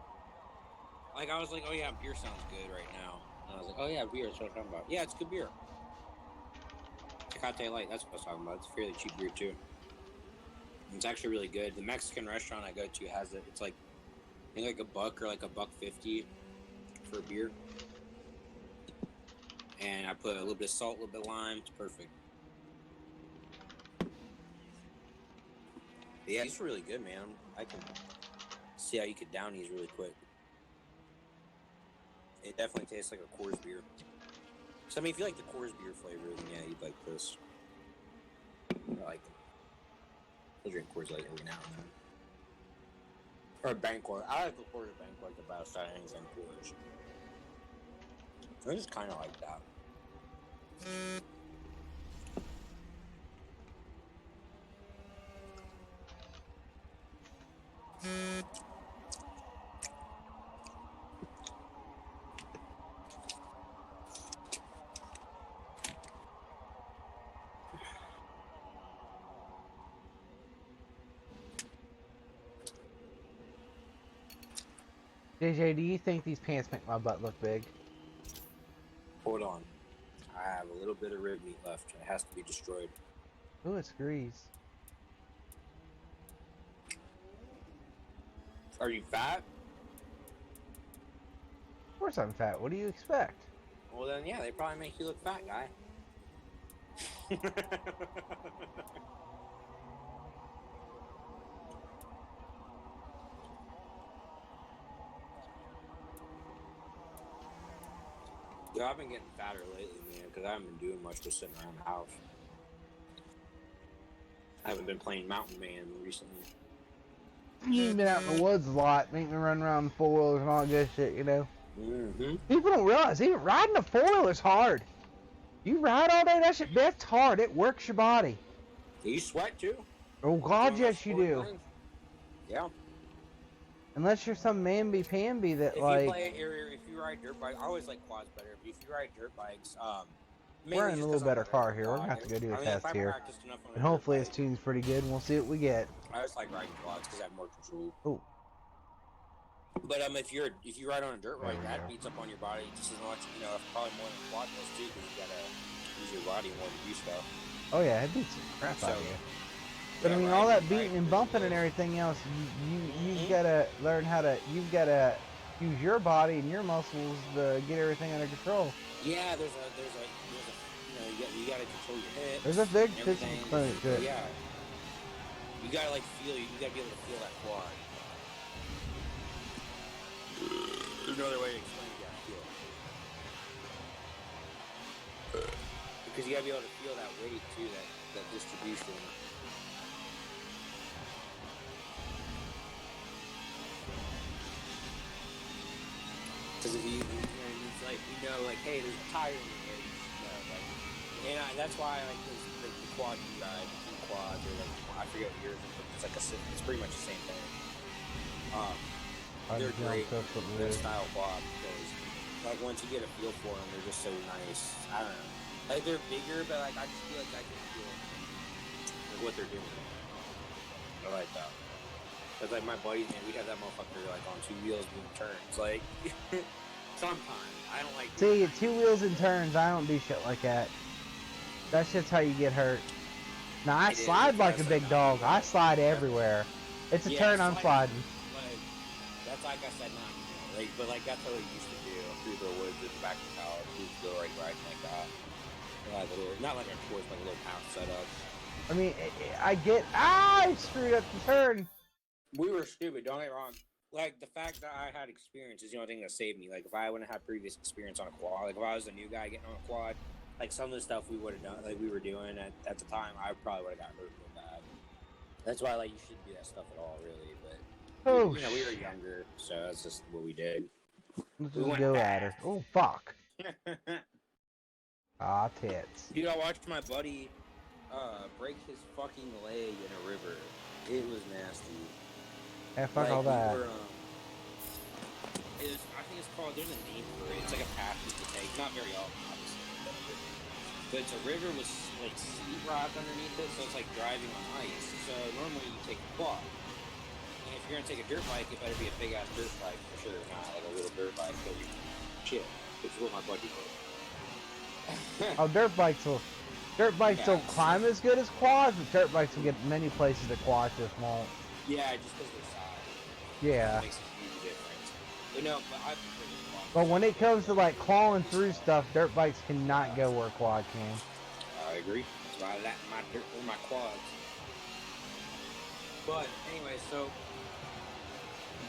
Speaker 3: Like, I was like, oh, yeah, beer sounds good right now. And I was like, oh, yeah, beer. That's what I'm talking about. Yeah, it's good beer. Tecate Light, that's what I was talking about. It's a fairly cheap beer, too. And it's actually really good. The Mexican restaurant I go to has it. It's like, I think like $1 or like $1.50 for a beer. And I put a little bit of salt, a little bit of lime. It's perfect. But yeah, these are really good, man. I can see how you could down these really quick. It definitely tastes like a Coors beer. So I mean, if you like the Coors beer flavor, then yeah, you'd like this. I like them. I drink Coors Light every now and then. Or Banquet. I like the Coors Banquet the best out of anything Coors. I just kind of like that.
Speaker 1: JJ, do you think these pants make my butt look big?
Speaker 3: Hold on. I have a little bit of rib meat left. It has to be destroyed.
Speaker 1: Oh, it's grease.
Speaker 3: Are you fat?
Speaker 1: Of course I'm fat. What do you expect?
Speaker 3: Well then, yeah, they probably make you look fat, guy. Yeah, I've been getting fatter lately, man, because I haven't been doing much, just sitting around the house. I haven't been playing Mountain Man recently.
Speaker 1: You've been out in the woods a lot, making me run around in four-wheelers and all that good shit, you know?
Speaker 3: Mm-hmm.
Speaker 1: People don't realize, even riding a four-wheeler is hard. You ride all day, that's hard. It works your body.
Speaker 3: You sweat, too?
Speaker 1: Oh, God, yes, you do.
Speaker 3: Things? Yeah.
Speaker 1: Unless you're some mamby-pamby that,
Speaker 3: If
Speaker 1: like...
Speaker 3: if you ride dirt bikes, I always like quads better, but if you ride dirt bikes,
Speaker 1: we're in a little better car here. We're going to have to go do a test here. And hopefully this tune's pretty good, and we'll see what we get.
Speaker 3: I just like riding quads because I have more control.
Speaker 1: Oh.
Speaker 3: But if you ride on a dirt bike, that beats up on your body just as much, probably more than a quad does too, because you gotta use your body more to do stuff.
Speaker 1: Oh yeah, it beats the crap out of you. But I mean, all that beating and bumping and everything else, you've gotta learn how to, you've gotta use your body and your muscles to get everything under control.
Speaker 3: Yeah, there's you gotta control your hips.
Speaker 1: There's a big
Speaker 3: and
Speaker 1: physical
Speaker 3: everything.
Speaker 1: component to it.
Speaker 3: Yeah. You gotta like feel. You gotta be able to feel that quad. There's no other way to explain it. You gotta feel it. Because you gotta be able to feel that weight too, that distribution. Because if it's like like, hey, there's a tire in the air. That's why I like the quad you ride, the quads, or like I forget what yours is, but it's like it's pretty much the same thing. They're great, that style quad, because like once you get a feel for them, they're just so nice. I don't know, like they're bigger, but like I just feel like I can feel like what they're doing. I like that. Cause like my buddies, man, we'd have that motherfucker like on 2 wheels doing turns. Like sometimes I don't like.
Speaker 1: See, 2 wheels and turns, I don't do shit like that. That's just how you get hurt. Now I slide like a big dog. I slide everywhere. It's a turn, I'm sliding.
Speaker 3: Like, that's like I said, not like, but like that's what we used to do through the woods at the back of the house. We used to go riding like that. Like a little, not like a course, like a little house setup.
Speaker 1: I mean, I screwed up the turn.
Speaker 3: We were stupid, don't get me wrong. Like, the fact that I had experience is the only thing that saved me. Like, if I wouldn't have had previous experience on a quad, like, if I was a new guy getting on a quad, like, some of the stuff we would have done, like, we were doing at the time, I probably would have got hurt real bad. That's why, like, you shouldn't do that stuff at all, really. But, we were younger, so that's just what we did.
Speaker 1: Let's just go at her. Oh, fuck. Ah, tits.
Speaker 3: Dude, I watched my buddy break his fucking leg in a river. It was nasty.
Speaker 1: Yeah, fuck all that.
Speaker 3: I think it's called, there's a name for it. It's like a path you can take. Not very often, obviously. But it's a river with like sheet rock underneath it, so it's like driving on ice. So normally you take a quad. And if you're going to take a dirt bike, it better be a big ass dirt bike for sure. Not like a little dirt bike. So you shit. Which is what my buddy did.
Speaker 1: Oh, dirt bikes don't climb as good as quads, but dirt bikes will get many places that quads just won't.
Speaker 3: Yeah, just because of their size.
Speaker 1: Yeah.
Speaker 3: It makes a huge difference. But no, but I prefer the quad.
Speaker 1: But when it comes to like clawing through stuff, dirt bikes cannot go where a quad can.
Speaker 3: I agree. That's why I like my quads. But anyway, so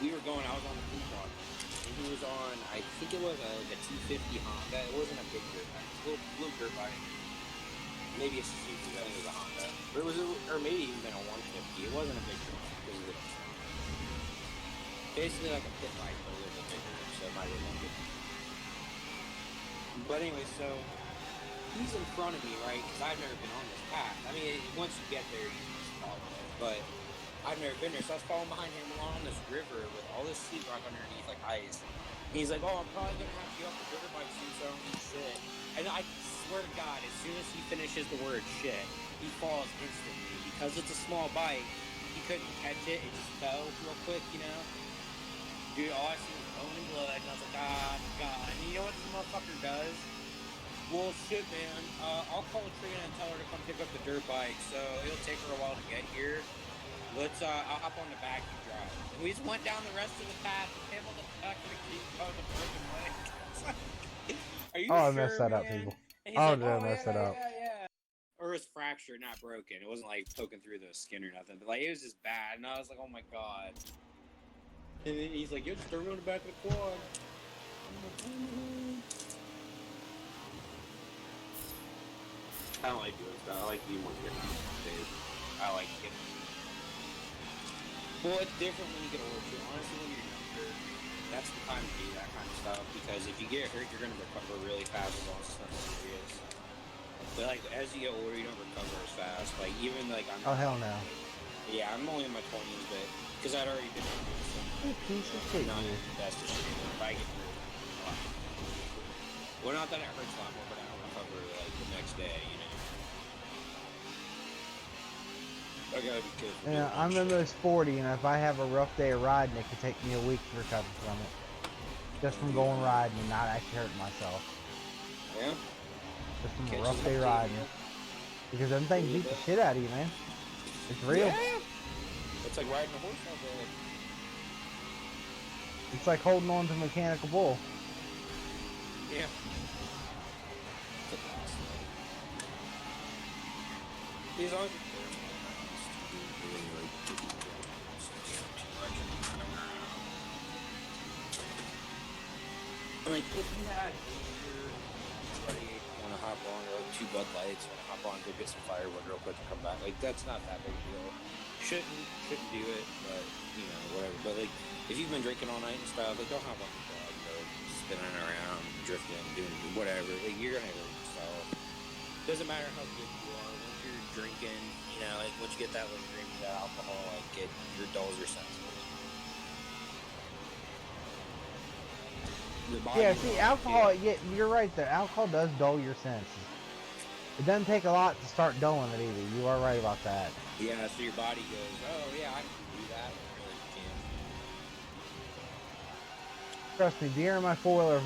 Speaker 3: we were going. I was on the blue quad, and he was on. I think it was like a 250 Honda. It wasn't a big dirt bike. It was a little dirt bike. Maybe a Suzuki. I think it was a Honda. Or maybe even a 150. It wasn't a big dirt bike. It was a little. Basically like a pit bike, but a little bit bigger. So it might have been good. But anyway, so he's in front of me, right? Because I've never been on this path. I mean, once you get there, you just follow it. But I've never been there, so I was following behind him along this river with all this sheetrock underneath, like ice. And he's like, "Oh, I'm probably gonna have to get off the river bike soon, so I don't need shit." And I swear to God, as soon as he finishes the word "shit," he falls instantly because it's a small bike. He couldn't catch it; it just fell real quick, you know. Dude, all I see was bone and blood, and I was like, "Ah, God!" And you know what this motherfucker does? Well, shit, man. I'll call Trina and tell her to come pick up the dirt bike. So it'll take her a while to get here. I'll hop on the back and drive. And we just went down the rest of the path, him on the back of the Jeep, on the broken leg. Are you sure,
Speaker 1: I messed that up, people.
Speaker 3: Oh,
Speaker 1: I messed that up.
Speaker 3: Yeah. Or it was fractured, not broken. It wasn't like poking through the skin or nothing. But like it was just bad. And I was like, oh my God. And he's like, "Yeah, just throw me on the back of the quad." I don't like doing stuff. I like to be more different these days. I like getting. Well, it's different when you get older too. Honestly, when you're younger, that's the time to do that kind of stuff. Because if you get hurt, you're gonna recover really fast as long as it's nothing serious. But like as you get older, you don't recover as fast. Like even like I'm.
Speaker 1: Oh hell no.
Speaker 3: Yeah, I'm only in my 20s, but because I'd already been through some.
Speaker 1: Piece of shit, you.
Speaker 3: That's the shit. If I get hurt, well, not that it hurts a lot more, but I don't recover like the next day, you know. I gotta be careful.
Speaker 1: Yeah, I'm almost 40, and if I have a rough day of riding, it could take me a week to recover from it. Just from going riding and not actually hurting myself.
Speaker 3: Yeah?
Speaker 1: Just from a rough day riding. Because them things beat the shit out of you, man. It's real.
Speaker 3: Yeah. It's like riding a horse all day.
Speaker 1: It's like holding on to a mechanical bull.
Speaker 3: Yeah. As long as it's careful, really like too much. Like if you had somebody want to hop on, or like 2 Bud Lights, want to hop on, go get some firewood real quick and come back. Like that's not that big a deal. Shouldn't do it, but you know whatever. But like if you've been drinking all night and stuff, like don't hop on the club, go spinning around, drifting, doing whatever. Like you're gonna hurt yourself. Doesn't matter how good you are. Once you're drinking, you know, like once you get that liquor, that alcohol, like your dulls your senses.
Speaker 1: Yeah, see, alcohol, yeah, you're right, the alcohol does dull your senses. It doesn't take a lot to start dulling it either. You are right about that.
Speaker 3: Yeah, so your body goes, oh yeah, I can do that. Really, you can't.
Speaker 1: Trust me, beer and my four-wheeler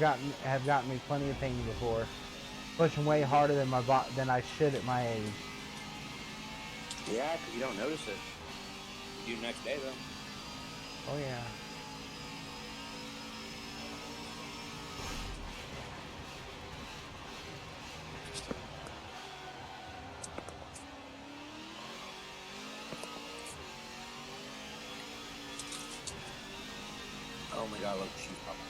Speaker 1: have gotten me plenty of pain before. Pushing way harder than I should at my age.
Speaker 3: Yeah, because you don't notice it. You do the next day, though.
Speaker 1: Oh, yeah.
Speaker 3: Oh my god, look, she's popping.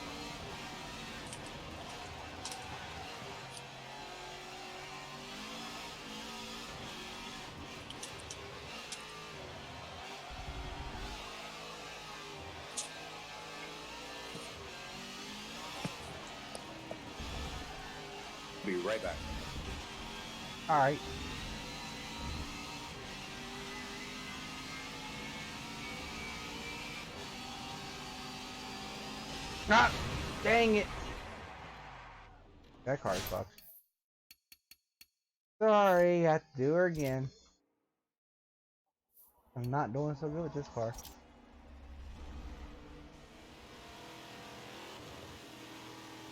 Speaker 3: Be right back.
Speaker 1: Alright. Ah! Dang it! That car sucks. Sorry, I have to do her again. I'm not doing so good with this car.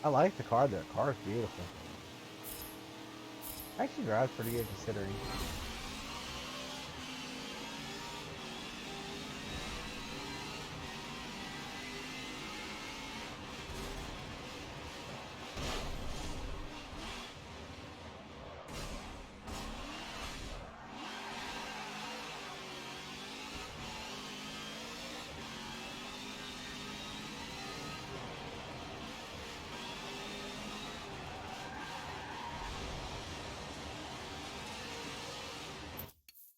Speaker 1: I like the car, the car is beautiful. Actually drives pretty good considering.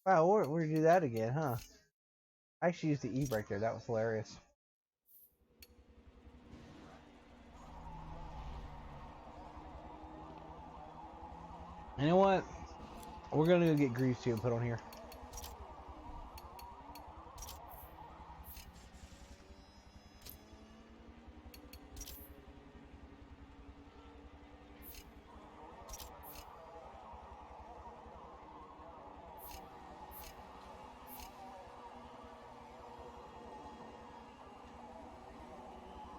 Speaker 1: Wow, where'd you do that again, huh? I actually used the e-brake there, that was hilarious. You know what? We're gonna go get grease tube put on here.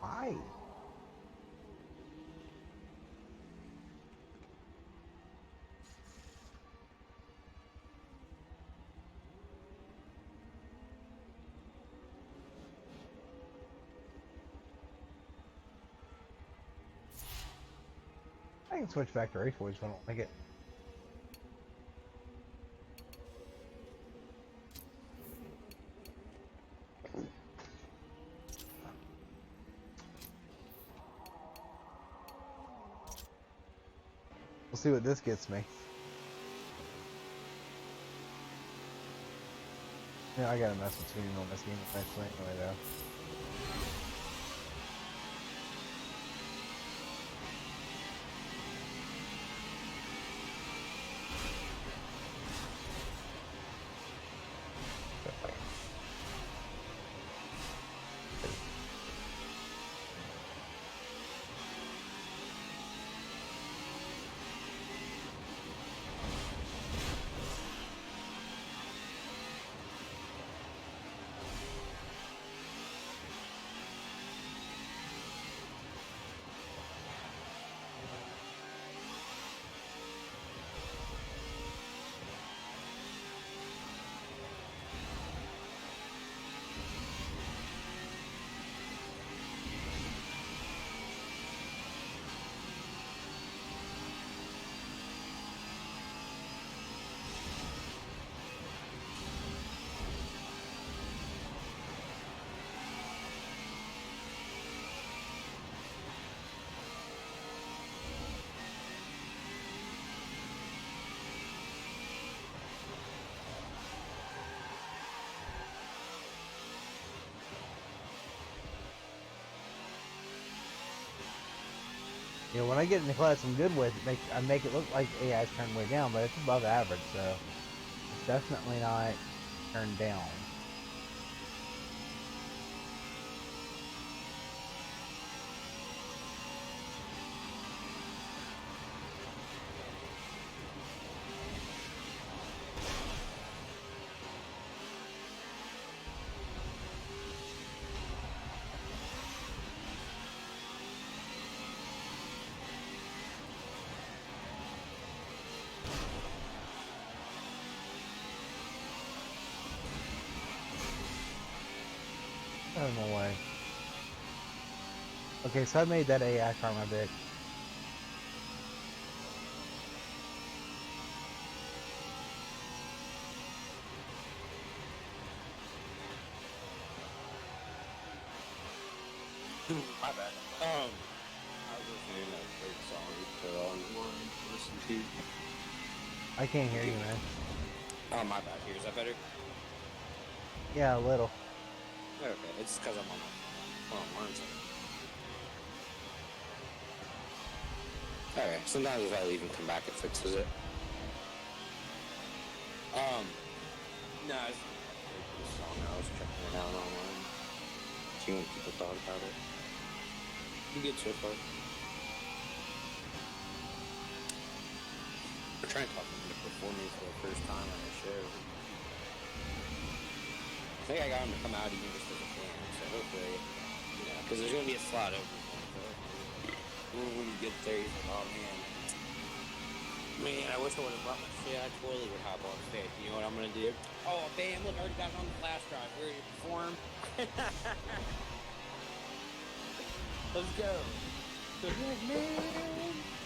Speaker 1: Why? I can switch back to race boys if I don't like it. We'll see what this gets me. Yeah, I gotta mess with tuning on this game eventually anyway though. You know, when I get in the class I'm good with, I make it look like AI's turned way down, but it's above average, so it's definitely not turned down. Oh, no way. Okay, so I made that AI car my bitch.
Speaker 3: My bad. I was listening to that great song you put on one to listen to.
Speaker 1: I can't hear you, man.
Speaker 3: Oh, my bad. Here, is that better?
Speaker 1: Yeah, a little.
Speaker 3: Okay, it's because I'm on my phone. One second. Okay, sometimes if I leave and come back, it fixes it. No, it's this song. I was checking it out online. Seeing what people thought about it. Pretty good so far. We're trying to talk him into performing for the first time on the show. I think I got him to come out even just as a fan, so hopefully, you know, because there's going to be a slot open for him. So when he gets there, he's like, oh man, I wish I would have brought my shit. I totally would hop on stage. You know what I'm going to do? Oh, bam, look, I already got it on the flash drive. Ready to perform? Let's go. Man.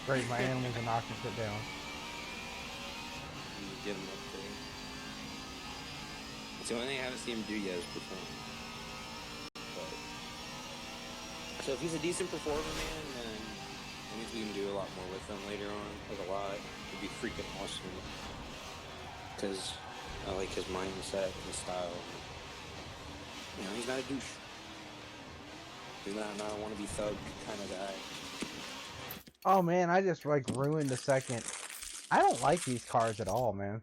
Speaker 1: Great, my animals are knocking shit down.
Speaker 3: Get him up there. It's the only thing I haven't seen him do yet is perform. But, so if he's a decent performer, man, then that means we can do a lot more with him later on. Like a lot. It'd be freaking awesome. Because I like his mindset and style. You know, he's not a douche. He's not a wannabe thug kind of guy.
Speaker 1: Oh man, I just like ruined a second. I don't like these cars at all, man.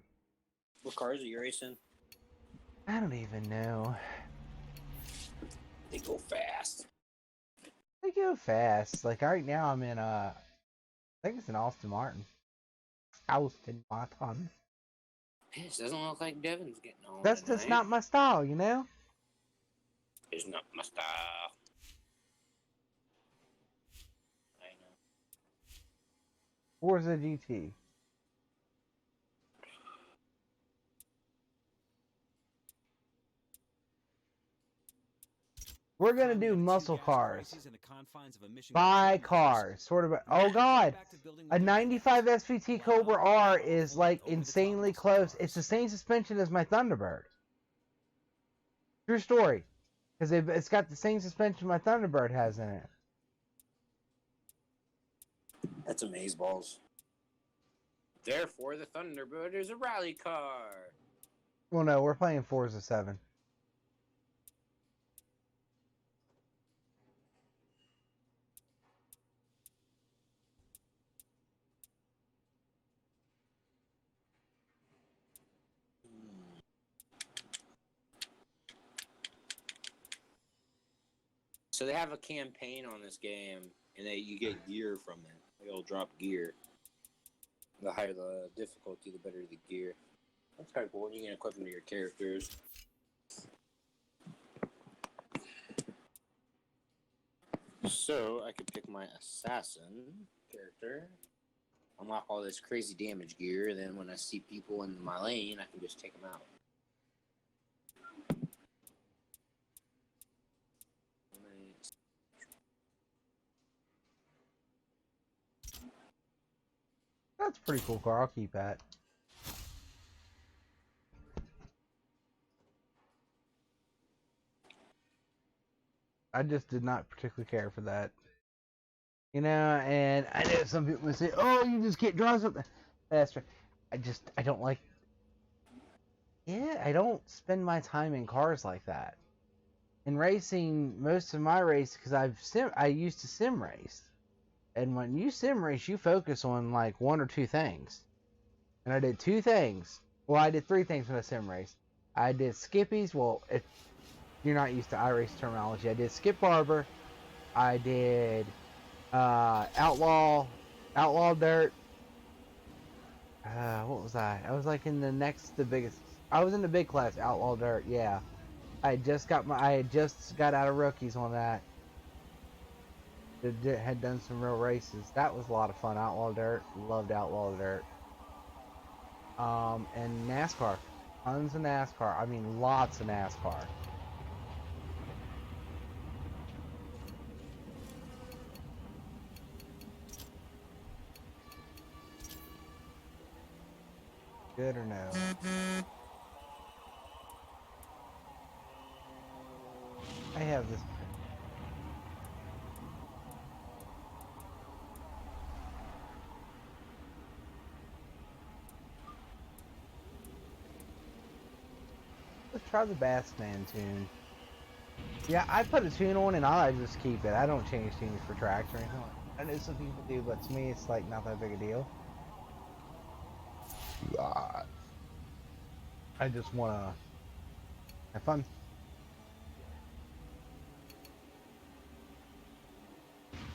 Speaker 3: What cars are you racing?
Speaker 1: I don't even know.
Speaker 3: They go fast.
Speaker 1: They go fast. Like right now I'm in I think it's an Aston Martin. Aston Martin.
Speaker 3: This doesn't look like Devin's getting on.
Speaker 1: That's just not my style, you know?
Speaker 3: It's not my style. I know.
Speaker 1: Forza GT. We're gonna do muscle cars. Buy cars. Sort of. Oh god. A 95 SVT Cobra R is like insanely close. It's the same suspension as my Thunderbird. True story. Because it's got the same suspension my Thunderbird has in it.
Speaker 3: That's amazeballs. Therefore, the Thunderbird is a rally car.
Speaker 1: Well, no, we're playing Forza 7.
Speaker 3: So they have a campaign on this game, and you get gear from it. It'll drop gear. The higher the difficulty, the better the gear. That's kind of cool. You can equip them to your characters. So I could pick my assassin character, unlock all this crazy damage gear, and then when I see people in my lane, I can just take them out.
Speaker 1: That's a pretty cool car. I'll keep that. I just did not particularly care for that. You know, and I know some people would say, oh, you just can't drive something faster. I don't like... Yeah, I don't spend my time in cars like that. In racing, most of my race, because I used to sim race. And when you sim race, you focus on like one or two things. And I did two things. Well, I did three things in a sim race. I did skippies. Well, if you're not used to iRace terminology, I did skip barber. I did outlaw dirt. What was I was like in the biggest. I was in the big class, outlaw dirt. Yeah, I had just got out of rookies on that. Had done some real races. That was a lot of fun. Outlaw dirt, loved outlaw dirt. And NASCAR, tons of NASCAR. I mean, lots of NASCAR. Good or no? I have this. Let's try the Bassman tune. Yeah, I put a tune on and I just keep it. I don't change tunes for tracks or anything. I know some people do, but to me, it's like not that big a deal. I just wanna have fun.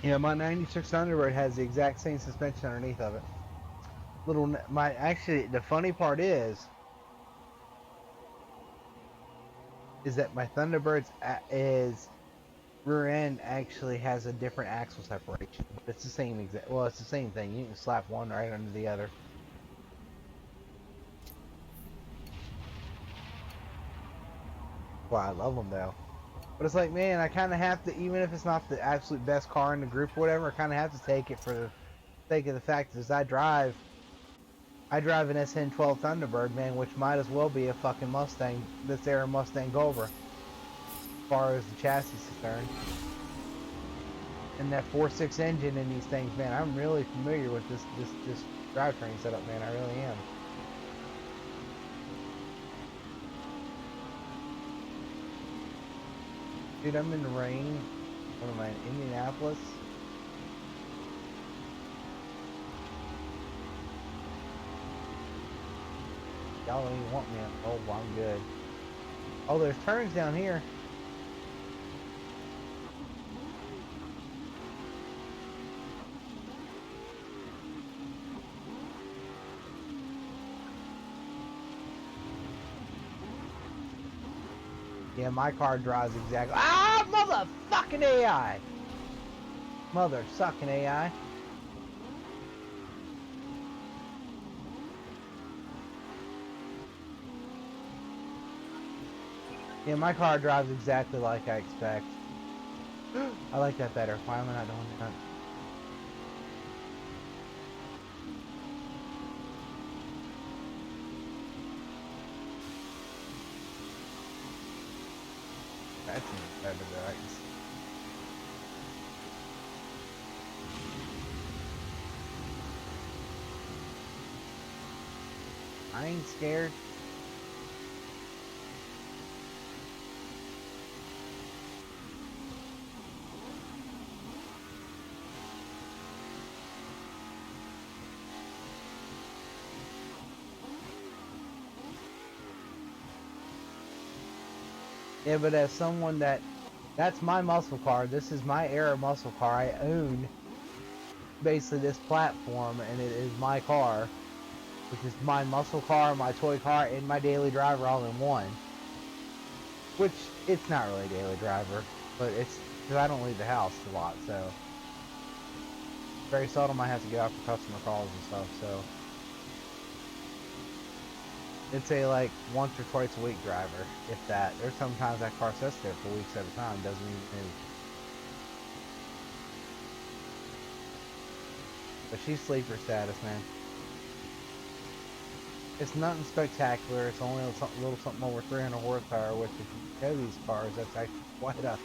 Speaker 1: Yeah, my '96 Thunderbird has the exact same suspension underneath of it. Actually, the funny part is that my Thunderbird's is rear end actually has a different axle separation. It's the same exact. Well, it's the same thing. You can slap one right under the other. Well, I love them though. But it's like, man, I kind of have to, even if it's not the absolute best car in the group or whatever, I kind of have to take it for the sake of the fact is I drive an SN12 Thunderbird, man, which might as well be a fucking Mustang, this era Mustang Cobra, as far as the chassis is concerned. And that 4.6 engine in these things, man, I'm really familiar with this drivetrain setup, man, I really am. Dude, I'm in the rain. What am I, in Indianapolis? Y'all don't even want me. Oh, well, I'm good. Oh, there's turns down here. Yeah, my car drives exactly. Ah, motherfucking AI! Mother sucking AI. Yeah, my car drives exactly like I expect. I like that better. Why am I not doing that? That seems better than I can see. I ain't scared. Yeah, but as someone that's my muscle car. This is my era muscle car. I own basically this platform, and it is my car, which is my muscle car, my toy car, and my daily driver all in one. Which it's not really a daily driver, but it's because I don't leave the house a lot, so very seldom I have to get out for customer calls and stuff. So it's a like once or twice a week driver, if that. There's sometimes that car sits there for weeks at a time, doesn't even move. But she's sleeper status, man. It's nothing spectacular. It's only a little something over 300 horsepower. Which, if you know these cars, that's actually quite a.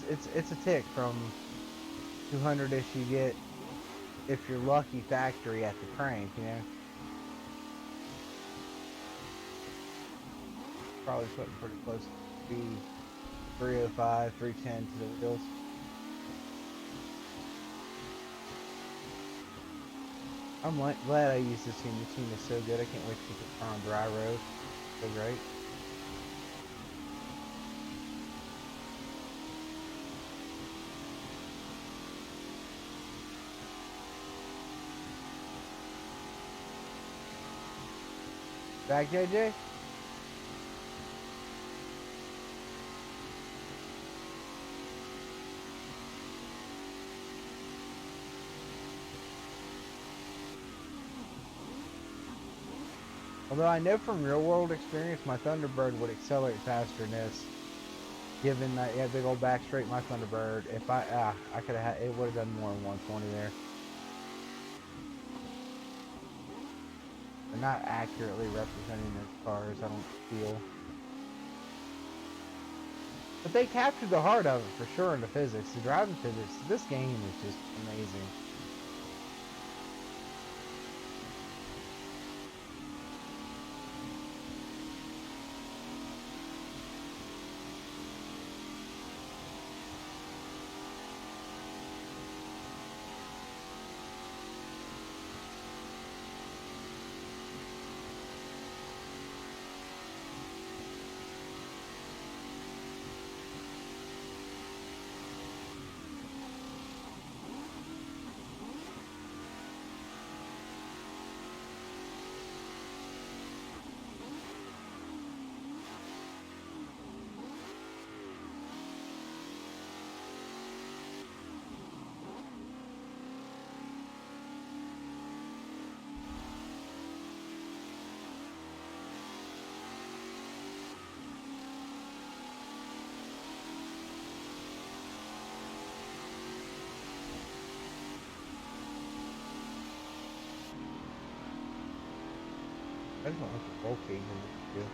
Speaker 1: It's a tick from 200ish you get if you're lucky factory at the crank, you know. Probably putting pretty close to 305, 310 to the wheels. I'm like glad I used this team. This team is so good. I can't wait to get this car on dry road. So great. Back, JJ? Although I know from real world experience, my Thunderbird would accelerate faster than this. Given that yeah, big old back straight, my Thunderbird. If I could have had it, would have done more than 120 there. They're not accurately representing the cars, I don't feel. But they captured the heart of it for sure in the physics. The driving physics, this game is just amazing. I just want to look at both games in this video.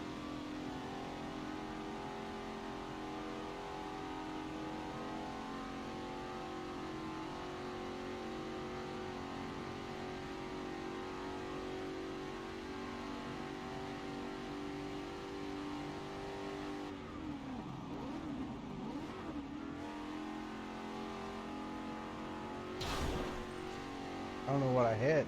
Speaker 1: I don't know what I hit.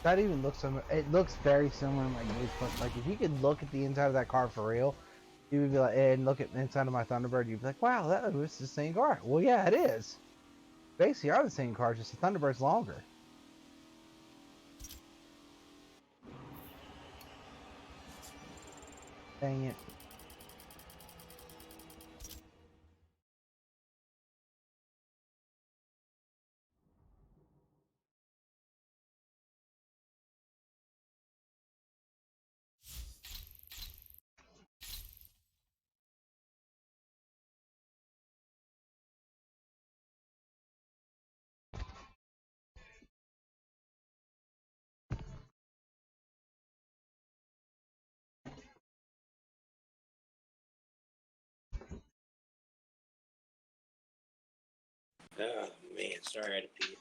Speaker 1: That even looks similar. It looks very similar to my Gauge Plus. Like if you could look at the inside of that car for real, you would be like, and look at the inside of my Thunderbird, you'd be like, wow, that was the same car. Well, yeah, it is. Basically, are the same car, just the Thunderbird's longer. Dang it.
Speaker 3: Oh man, sorry I had to pee.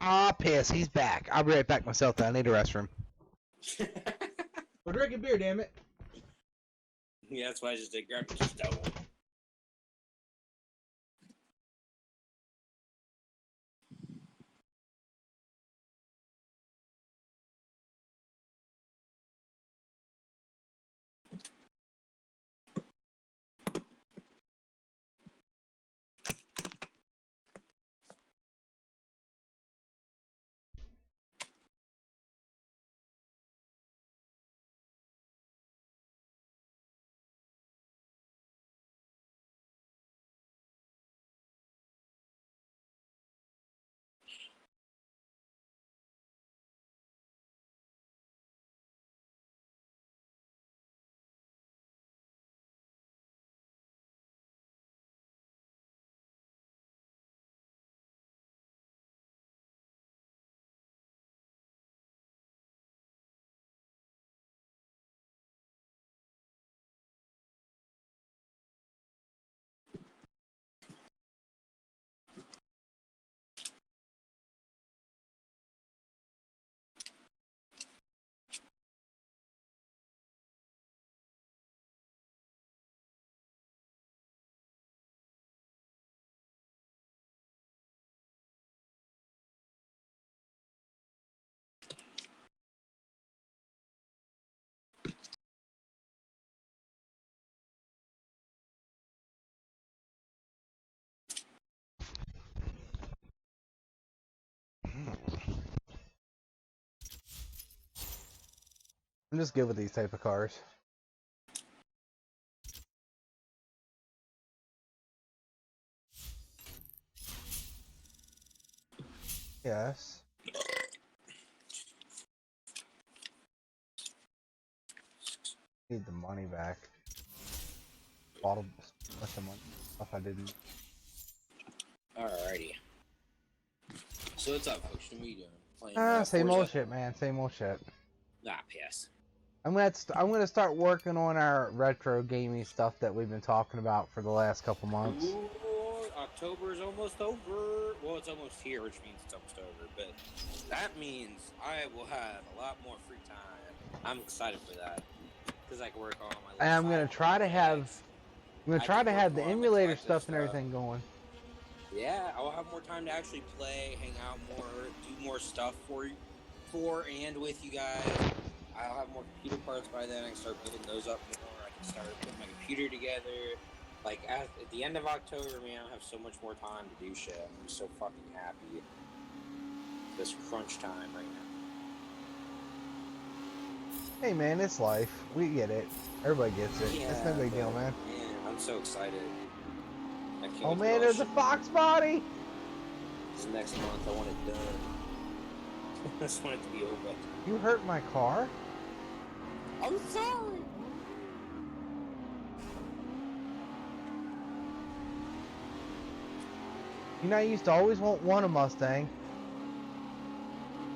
Speaker 1: Ah, piss. He's back. I'll be right back myself, though. I need a restroom. We're drinking beer, damn it.
Speaker 3: Yeah, that's why I just did grab just double.
Speaker 1: I'm just good with these type of cars. Yes. Need the money back. Bought a bunch of money. If I didn't.
Speaker 3: Alrighty. So what's up, folks? What are you doing? Playing
Speaker 1: Same
Speaker 3: Forza?
Speaker 1: old shit, man. Same old shit.
Speaker 3: Nah, pass.
Speaker 1: I'm gonna start working on our retro gaming stuff that we've been talking about for the last couple months.
Speaker 3: Ooh, October's almost over. Well, it's almost here, which means it's almost over. But that means I will have a lot more free time. I'm excited for that because I can work on my.
Speaker 1: And I'm gonna try to have. I'm gonna try to have the emulator stuff and
Speaker 3: stuff.
Speaker 1: everything going.
Speaker 3: Yeah, I'll have more time to actually play, hang out more, do more stuff for and with you guys. I'll have more computer parts by then. I can start building those up more. I can start putting my computer together. Like at the end of October, man, I'll have so much more time to do shit. I'm so fucking happy. This crunch time right now.
Speaker 1: Hey man, it's life. We get it. Everybody gets it.
Speaker 3: Yeah,
Speaker 1: It's no big deal, man.
Speaker 3: Man, I'm so excited. I can't
Speaker 1: Oh
Speaker 3: wait to
Speaker 1: man,
Speaker 3: do all
Speaker 1: there's a
Speaker 3: this
Speaker 1: fox body.
Speaker 3: shit. This next month, I want it done. I just want it to be over.
Speaker 1: You hurt my car?
Speaker 3: I'm sorry.
Speaker 1: You know, I used to always want a Mustang.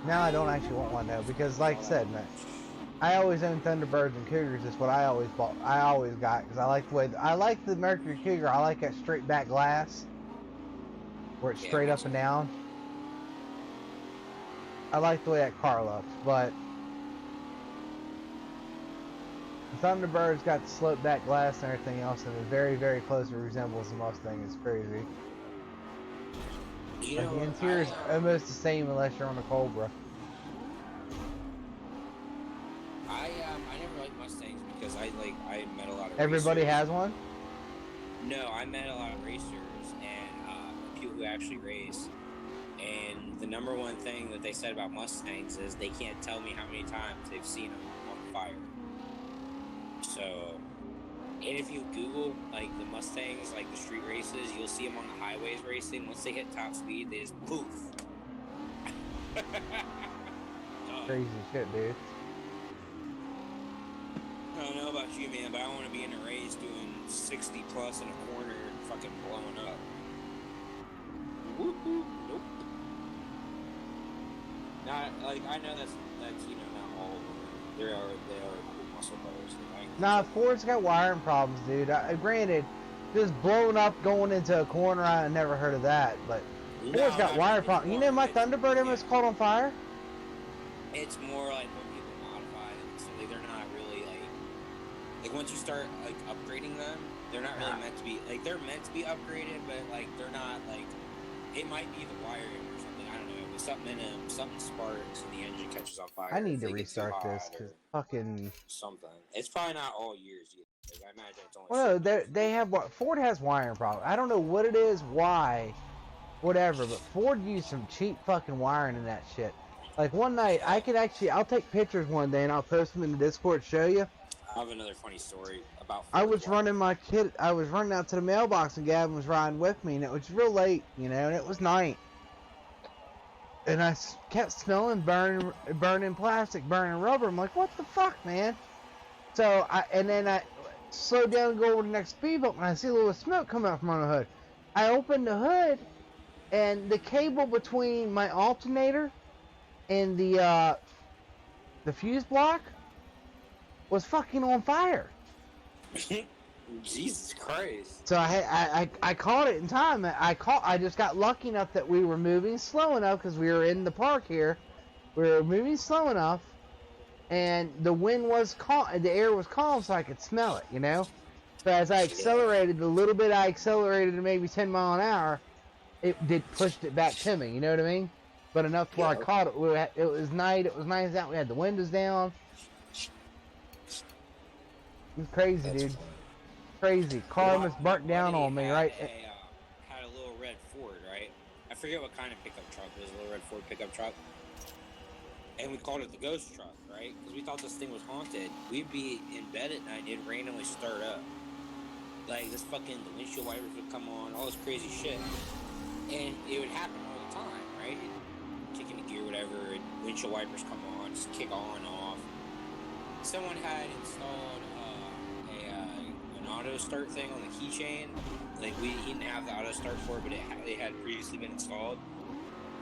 Speaker 1: Now I don't actually want one though, because like I said, man, I always own Thunderbirds and Cougars. That's what I always bought. I always got because I like the way I like the Mercury Cougar. I like that straight back glass, where it's straight up and down. I like the way that car looks, but the Thunderbird's got the slope back glass and everything else, and it very, very closely resembles the Mustang. It's crazy.
Speaker 3: You
Speaker 1: Like
Speaker 3: know,
Speaker 1: the interior is almost the same unless you're on a Cobra.
Speaker 3: I never liked Mustangs because I met a lot of
Speaker 1: Everybody
Speaker 3: racers.
Speaker 1: has one?
Speaker 3: No, I met a lot of racers and people who actually race. And the number one thing that they said about Mustangs is they can't tell me how many times they've seen them on fire. So, and if you Google like the Mustangs, like the street races, you'll see them on the highways racing. Once they hit top speed, they just poof.
Speaker 1: Crazy shit, dude.
Speaker 3: I don't know about you, man, but I want to be in a race doing 60 plus in a corner and fucking blowing up. Whoop. Nope. Not like I know that's you know not all of them. They are cool muscle cars.
Speaker 1: Nah, Ford's got wiring problems, dude. Granted, just blowing up going into a corner, I never heard of that, but Ford's got wire problems. You know my Thunderbird almost caught on fire?
Speaker 3: It's more like when people modify them, so like, they're not really like once you start like upgrading them, they're not really meant to be like they're meant to be upgraded, but like they're not like it might be the wiring or something. I don't know, but something in them, something sparks and the engine catches on fire.
Speaker 1: I need to restart this because fucking
Speaker 3: something. It's probably not all years either. Like, I imagine it's only.
Speaker 1: Well, no, they have what Ford has wiring problems. I don't know what it is, why, whatever, but Ford used some cheap fucking wiring in that shit. Like one night, I'll take pictures one day and I'll post them in the Discord to show you.
Speaker 3: I have another funny story about.
Speaker 1: I was running out to the mailbox and Gavin was riding with me, and it was real late, you know, and it was night. And I kept smelling burning plastic, burning rubber. I'm like, what the fuck, man? So I slowed down and go over to the next speed bump, and I see a little smoke coming out from under the hood. I opened the hood, and the cable between my alternator and the fuse block was fucking on fire.
Speaker 3: Jesus Christ!
Speaker 1: So I caught it in time. I just got lucky enough that we were moving slow enough because we were in the park here. We were moving slow enough, and the wind was calm, the air was calm, so I could smell it. You know. So as I accelerated, the little bit I accelerated to maybe 10 mile an hour, pushed it back to me. You know what I mean? But enough to where I caught it. It was night. It was nice out. We had the windows down. It was crazy, dude.
Speaker 3: Funny.
Speaker 1: Crazy. Car almost burnt down on me, right?
Speaker 3: Had a little red Ford, right? I forget what kind of pickup truck it was. A little red Ford pickup truck. and we called it the ghost truck, right? Because we thought this thing was haunted. We'd be in bed at night and it'd randomly start up. Like this fucking the windshield wipers would come on, all this crazy shit, and it would happen all the time, right? It'd kick into gear, whatever, and windshield wipers come on, just kick on and off. Someone had installed an auto start thing on the keychain. Like he didn't have the auto start for it, but it had previously been installed.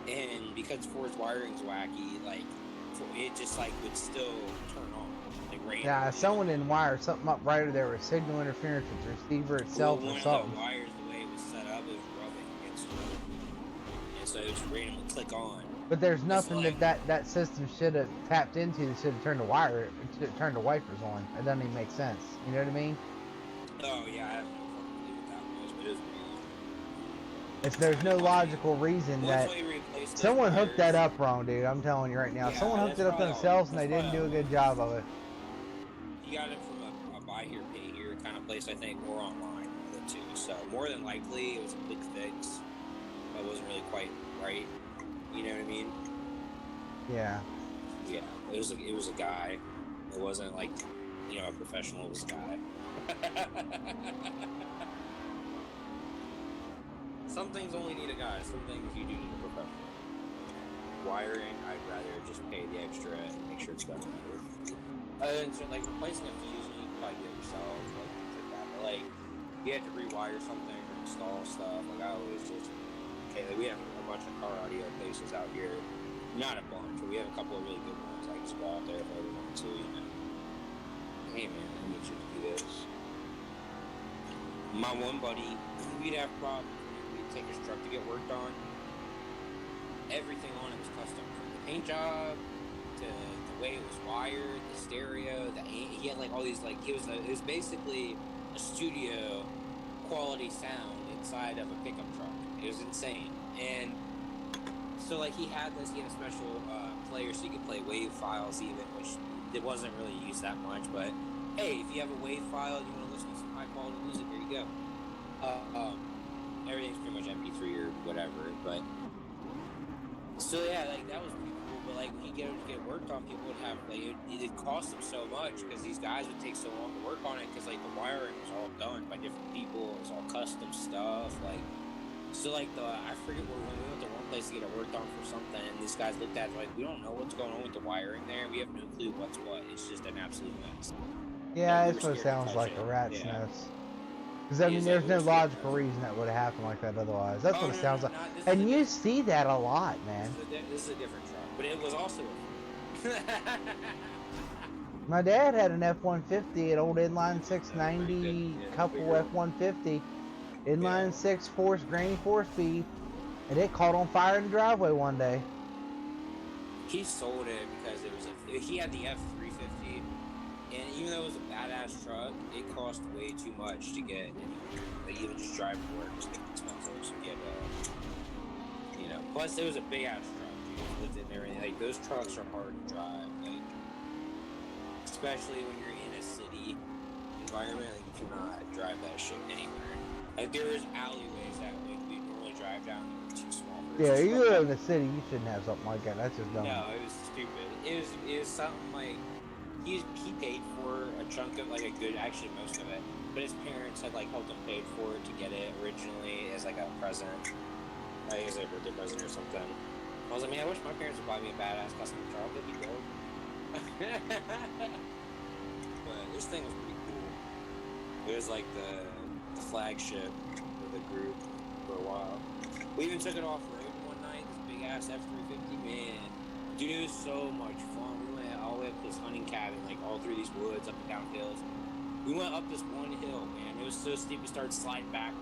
Speaker 3: And because Ford's wiring's wacky, like it just like would still turn on, like randomly.
Speaker 1: Yeah, someone didn't wire something up right there with signal interference with the receiver itself
Speaker 3: Well,
Speaker 1: or
Speaker 3: one
Speaker 1: something.
Speaker 3: of the wires, the way it was set up, it was rubbing against it, and so it just randomly click on.
Speaker 1: But there's nothing
Speaker 3: like,
Speaker 1: that system should have tapped into that should have turned the wire, it should have turned the wipers on. It doesn't even make sense. You know what I mean?
Speaker 3: Oh yeah, I have no fucking clue what that was, but it was weird.
Speaker 1: If there's no logical reason that someone hooked that up wrong, dude. I'm telling you right now.
Speaker 3: Yeah,
Speaker 1: someone hooked it up themselves and they didn't do a good job of it.
Speaker 3: You got it from a buy here, pay here kind of place, I think, or online too. So more than likely, it was a quick fix. That wasn't really quite right. You know what I mean?
Speaker 1: Yeah.
Speaker 3: Yeah, it was a guy. It wasn't like, you know, a professional. It was a guy. Some things only need a guy. Some things you do need a professional. Wiring, I'd rather just pay the extra and make sure it's done right. And so, like, replacing a fuse, you can probably do it yourself, like, things like that. But, like, you have to rewire something or install stuff. Like, I always just, okay, like, we have a bunch of car audio places out here. Not a bunch, but we have a couple of really good ones. I can just go out there if I ever want to, you know. Hey, man, I need you to do this. My one buddy, we'd have problems. We'd take his truck to get worked on. Everything on it was custom, from the paint job to the way it was wired, the stereo. He had like all these like it was basically a studio quality sound inside of a pickup truck. It was insane. And so like he had a special player so you could play WAV files even, which it wasn't really used that much. But hey, if you have a WAV file and you want to listen to some high quality music, there you go. Everything's pretty much MP3 or whatever, but so yeah, like that was pretty cool. But like when you get worked on, people would have like it cost them so much because these guys would take so long to work on it because like the wiring was all done by different people. It was all custom stuff. Like so, like I forget when we went to one place to get it worked on for something, and these guys looked at it like we don't know what's going on with the wiring there. We have no clue what's what. It's just an absolute mess.
Speaker 1: Yeah, that's what it sounds like, a rat's nest. Because, I mean, there's no logical reason that would have happened like that otherwise. That's what it sounds like. And you see that a lot, man.
Speaker 3: This is a different truck, but it was also
Speaker 1: My dad had an F-150, an old inline 690 couple F-150. Inline 6 grain 4-speed. And it caught on fire in the driveway one day.
Speaker 3: He sold it because he had the F-350. And even though it was a badass truck, it cost way too much to get. Like even just drive to work was expensive to get. You know, plus it was a big ass truck. Dude, lived in there, and like those trucks are hard to drive. Like, especially when you're in a city environment, like you cannot drive that shit anywhere. Like there is alleyways that we normally drive down that were too small.
Speaker 1: Yeah, you live in the city, you shouldn't have something like that. That's just dumb.
Speaker 3: No, it was stupid. It was something like. He paid for a chunk of like actually most of it, but his parents had like helped him pay for it to get it originally as like a present, I think it was a birthday present or something. I was like, man, I wish my parents would buy me a badass custom truck. That'd be dope. But this thing was pretty cool. It was like the flagship of the group for a while. We even took it off road one night. This big ass F-350, man. Dude, it was so much fun. We went all the way up this hunting cabin, like all through these woods, up and down hills. We went up this one hill, man. It was so steep, we started sliding back.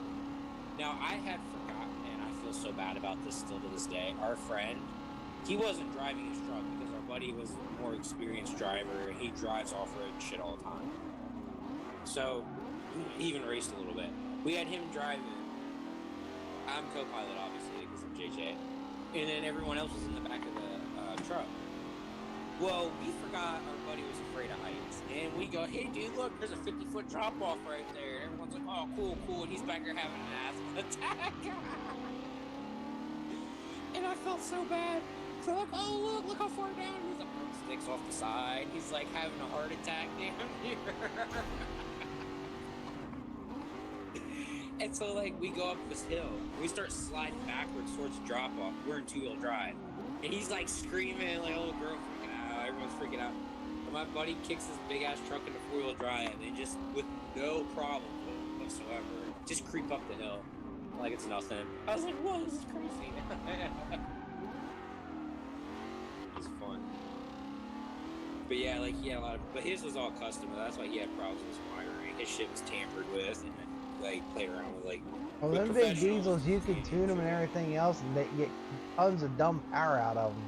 Speaker 3: Now, I had forgotten, and I feel so bad about this still to this day. Our friend, he wasn't driving his truck because our buddy was a more experienced driver. He drives off-road shit all the time. So, he even raced a little bit. We had him driving. I'm co-pilot, obviously, because I'm JJ. And then everyone else was in the back of the truck. Well, we forgot our buddy was afraid of heights. And we go, hey, dude, look, there's a 50-foot drop-off right there. And everyone's like, oh, cool. And he's back there having an asthma attack. And I felt so bad. So like, oh look how far down. He's like, sticks off the side. He's like having a heart attack down here. And so like we go up this hill. We start sliding backwards towards the drop off. We're in 2-wheel drive. And he's like screaming, like a little girl freaking out. Everyone's freaking out. And my buddy kicks this big ass truck into 4-wheel drive and just with no problem whatsoever, just creep up the hill like it's nothing. I was like, whoa, this is crazy. It's fun. But yeah, like he had a lot of, but his was all custom. That's why he had problems with his wiring. His shit was tampered with, and like played around with like.
Speaker 1: Well, them big diesels, you can tune them and everything else, and they get tons of dumb power out of them.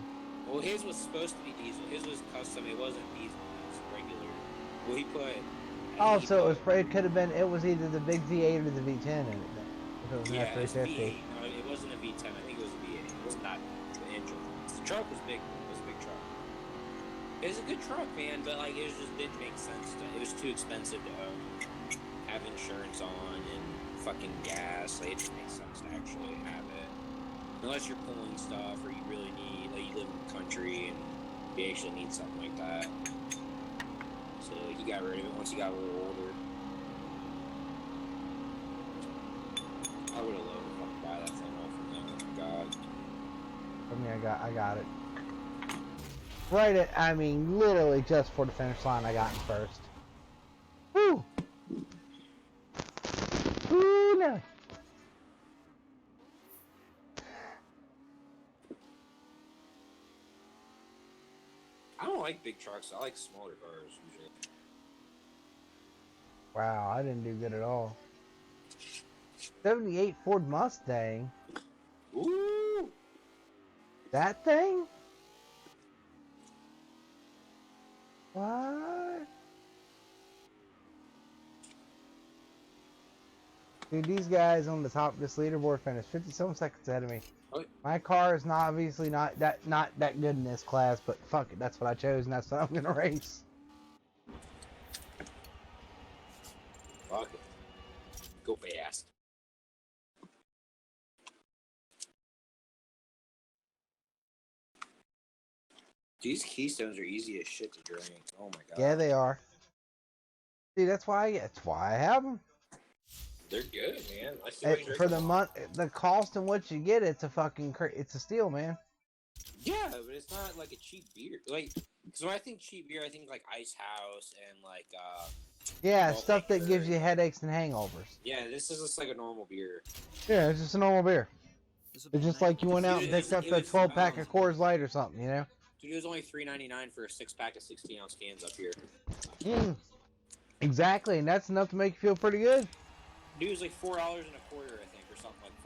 Speaker 3: Well, his was supposed to be diesel. His was custom. It wasn't diesel. It was regular. Well, he put.
Speaker 1: Oh, so it could have been. It was either the big V8 or the V10 in it. If it was an
Speaker 3: Yeah, it's
Speaker 1: F350.
Speaker 3: V8. No, it wasn't a V10. I think it was a V8. It was not the engine. The truck was big. It was a big truck. It was a good truck, man, but like it just didn't make sense. It was too expensive to have insurance on and fucking gas. Like, it didn't make sense to actually have it unless you're pulling stuff or you really need, like, you live in the country and you actually need something like that. So he got rid of it once he got a little older. I would have loved to fucking buy that thing off from him. Oh my god.
Speaker 1: I mean, I got it. Right at, I mean, literally just for the finish line, I got in first. Woo! Woo, no.
Speaker 3: I don't like big trucks. I like smaller cars usually.
Speaker 1: Wow, I didn't do good at all. 78 Ford Mustang.
Speaker 3: Ooh!
Speaker 1: That thing? What? Dude, these guys on the top of this leaderboard finished 50-some seconds ahead of me.
Speaker 3: What?
Speaker 1: My car is not obviously not that good in this class, but fuck it, that's what I chose and that's what I'm gonna race.
Speaker 3: Fuck it. Go fast. These Keystones are easy as shit to drink. Oh my god.
Speaker 1: Yeah, they are. See, that's why I have them.
Speaker 3: They're good, man. I still drink
Speaker 1: For
Speaker 3: them
Speaker 1: the
Speaker 3: all.
Speaker 1: month, the cost and what you get, it's a fucking it's a steal, man.
Speaker 3: Yeah, but it's not like a cheap beer. Like, because when I think cheap beer, I think like Ice House and like
Speaker 1: Yeah,
Speaker 3: Malt
Speaker 1: stuff that
Speaker 3: liquor.
Speaker 1: gives you headaches and hangovers.
Speaker 3: Yeah, this is just like a normal beer.
Speaker 1: Yeah, it's just a normal beer.
Speaker 2: This will be
Speaker 1: It's
Speaker 2: a
Speaker 1: just
Speaker 2: nice-
Speaker 1: like you went out and picked up a 12-pack of Coors Light or something, you know?
Speaker 3: Dude, it was only $3.99 for a 6-pack of 16-ounce cans up here.
Speaker 1: Exactly, and that's enough to make you feel pretty good.
Speaker 3: Dude, it was like $4.25, I think, or something like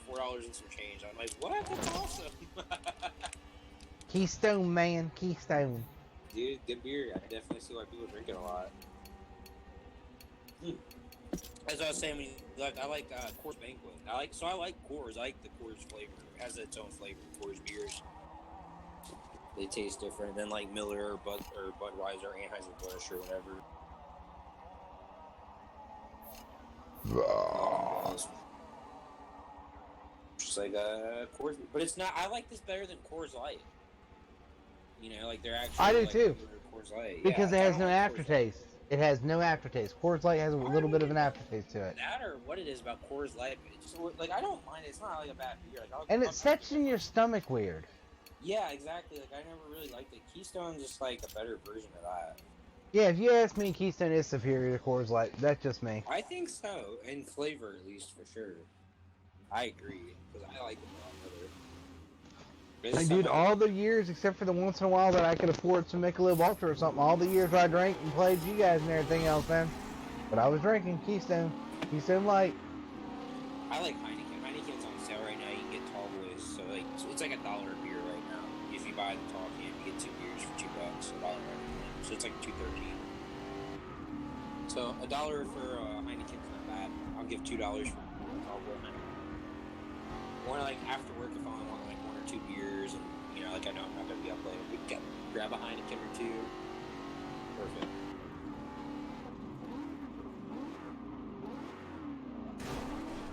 Speaker 3: $4 and some change. I'm like, what? That's awesome.
Speaker 1: Keystone, man, Keystone.
Speaker 3: Dude, good beer. I definitely see why people drink it a lot. As I was saying, I like Coors Banquet. I like Coors. I like the Coors flavor. It has its own flavor. Coors beers. They taste different than like Miller or Budweiser or Anheuser-Busch or whatever. Just like Coors, but it's not. I like this better than Coors Light. You know, like they're actually.
Speaker 1: I do
Speaker 3: like,
Speaker 1: too.
Speaker 3: Coors Light.
Speaker 1: Because
Speaker 3: Yeah,
Speaker 1: it
Speaker 3: I
Speaker 1: has
Speaker 3: don't
Speaker 1: no
Speaker 3: like Coors Light.
Speaker 1: aftertaste. It has no aftertaste. Coors Light has a little bit of an aftertaste to it.
Speaker 3: That or what it is about Coors Light, but it just like I don't mind it. It's not like a bad beer. Like,
Speaker 1: And it sets in your stomach weird.
Speaker 3: Yeah, exactly. Like I never really liked it. Keystone's just like a better version of that.
Speaker 1: Yeah, if you ask me, Keystone is superior to Coors Light. That's just me.
Speaker 3: I think so, in flavor at least for sure. I agree because I like it a lot better. But
Speaker 1: Like,
Speaker 3: it's
Speaker 1: dude,
Speaker 3: somehow-
Speaker 1: all the years, except for the once in a while that I could afford some Michelob Ultra or something, all the years I drank and played you guys and everything else, man. But I was drinking Keystone. Keystone Light.
Speaker 3: I like Heineken. Heineken's on sale right now. You can get Tall Boys, so like it's like $1 a beer right now. If you buy the tall can, you get 2 beers for $2, $1 everything. So it's like $2.13. So $1 for Heineken's not bad. I'll give $2 for Tall Boy Heineken. Or like after work if I only want like 1 or 2 beers, and you know, like I know I'm not gonna be up late, we can grab a Heineken or 2. Perfect.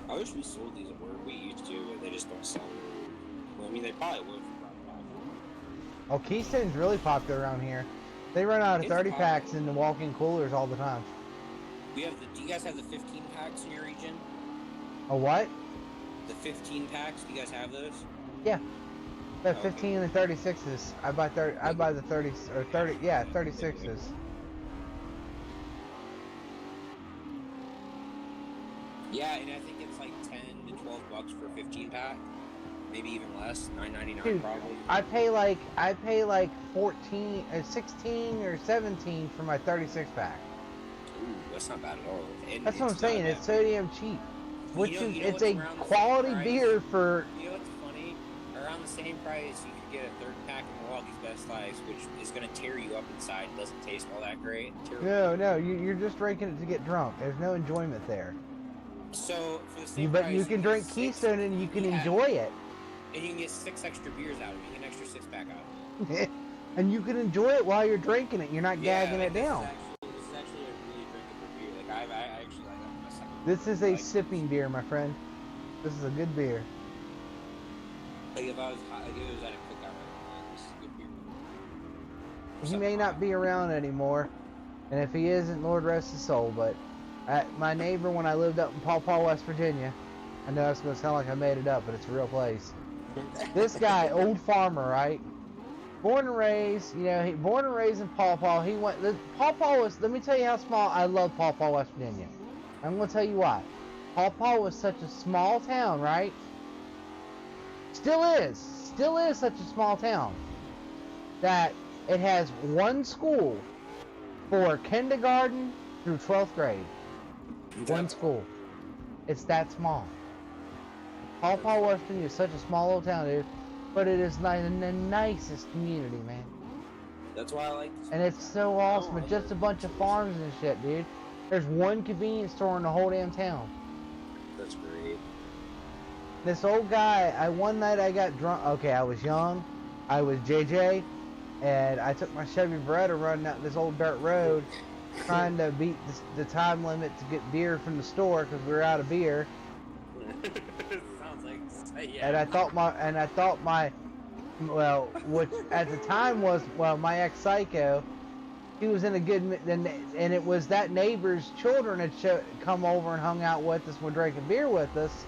Speaker 3: I wish we sold these at work. We used to, but they just don't sell them. Well, I mean, they probably would for probably
Speaker 1: Oh, Keystone's really popular around here. They run out of
Speaker 3: It's
Speaker 1: 30
Speaker 3: popular.
Speaker 1: packs in the walk-in coolers all the time.
Speaker 3: Do you guys have the 15 packs in your region?
Speaker 1: A what?
Speaker 3: The 15 packs. Do you guys have those?
Speaker 1: Yeah. The
Speaker 3: Okay.
Speaker 1: 15 and 36s. I buy 30. I buy the 30 or 30. Yeah, 36s.
Speaker 3: Yeah, and I think it's like 10 to 12 bucks for a 15 pack. Maybe even less. $9.99
Speaker 1: Dude,
Speaker 3: probably.
Speaker 1: I pay like 14, 16 or 17 for my 36 pack.
Speaker 3: Ooh, that's not bad at all. And
Speaker 1: That's what I'm
Speaker 3: it's not
Speaker 1: saying.
Speaker 3: bad.
Speaker 1: It's so damn cheap. Which
Speaker 3: You know
Speaker 1: it's
Speaker 3: what's
Speaker 1: a
Speaker 3: around the same
Speaker 1: quality
Speaker 3: price?
Speaker 1: beer for.
Speaker 3: You know what's funny? Around the same price, you could get a 3rd pack of Milwaukee's Best Lives, which is going to tear you up inside. It doesn't taste all that great.
Speaker 1: No, you're just drinking it to get drunk. There's no enjoyment there.
Speaker 3: So for the same
Speaker 1: But
Speaker 3: price,
Speaker 1: you can
Speaker 3: get
Speaker 1: drink Keystone and you can enjoy it.
Speaker 3: And you can get 6 extra beers out of it. You get an extra 6-pack out of it.
Speaker 1: And you can enjoy it while you're drinking it. You're not gagging it down.
Speaker 3: This is actually a really drinkable beer. Like I actually like that. My second.
Speaker 1: This is a sipping beer, my friend. This is a good beer.
Speaker 3: Like if I was like if it was at a cookout, this is a good beer.
Speaker 1: He may not be around anymore, and if he isn't, Lord rest his soul. But my neighbor, when I lived up in Paw Paw, West Virginia, I know it's going to sound like I made it up, but it's a real place. This guy, old farmer, right? Born and raised, born and raised in Paw Paw. Paw Paw was, let me tell you how small, I love Paw Paw, West Virginia. I'm going to tell you why. Paw Paw was such a small town, right? Still is such a small town that it has one school for kindergarten through 12th grade. One school. It's that small. Paw Paw, West Virginia is such a small little town, dude. But it is like the nicest community, man.
Speaker 3: That's why I like this.
Speaker 1: And it's so awesome. It's just a bunch of farms and shit, dude. There's one convenience store in the whole damn town.
Speaker 3: That's great.
Speaker 1: This old guy, one night I got drunk. Okay, I was young. I was JJ. And I took my Chevy Beretta running out this old dirt road, trying to beat the time limit to get beer from the store because we were out of beer.
Speaker 3: Sounds like yeah.
Speaker 1: And I thought my, well, which at the time was, well, my ex-psycho, he was in a good, and it was that neighbor's children had come over and hung out with us, were drinking beer with us,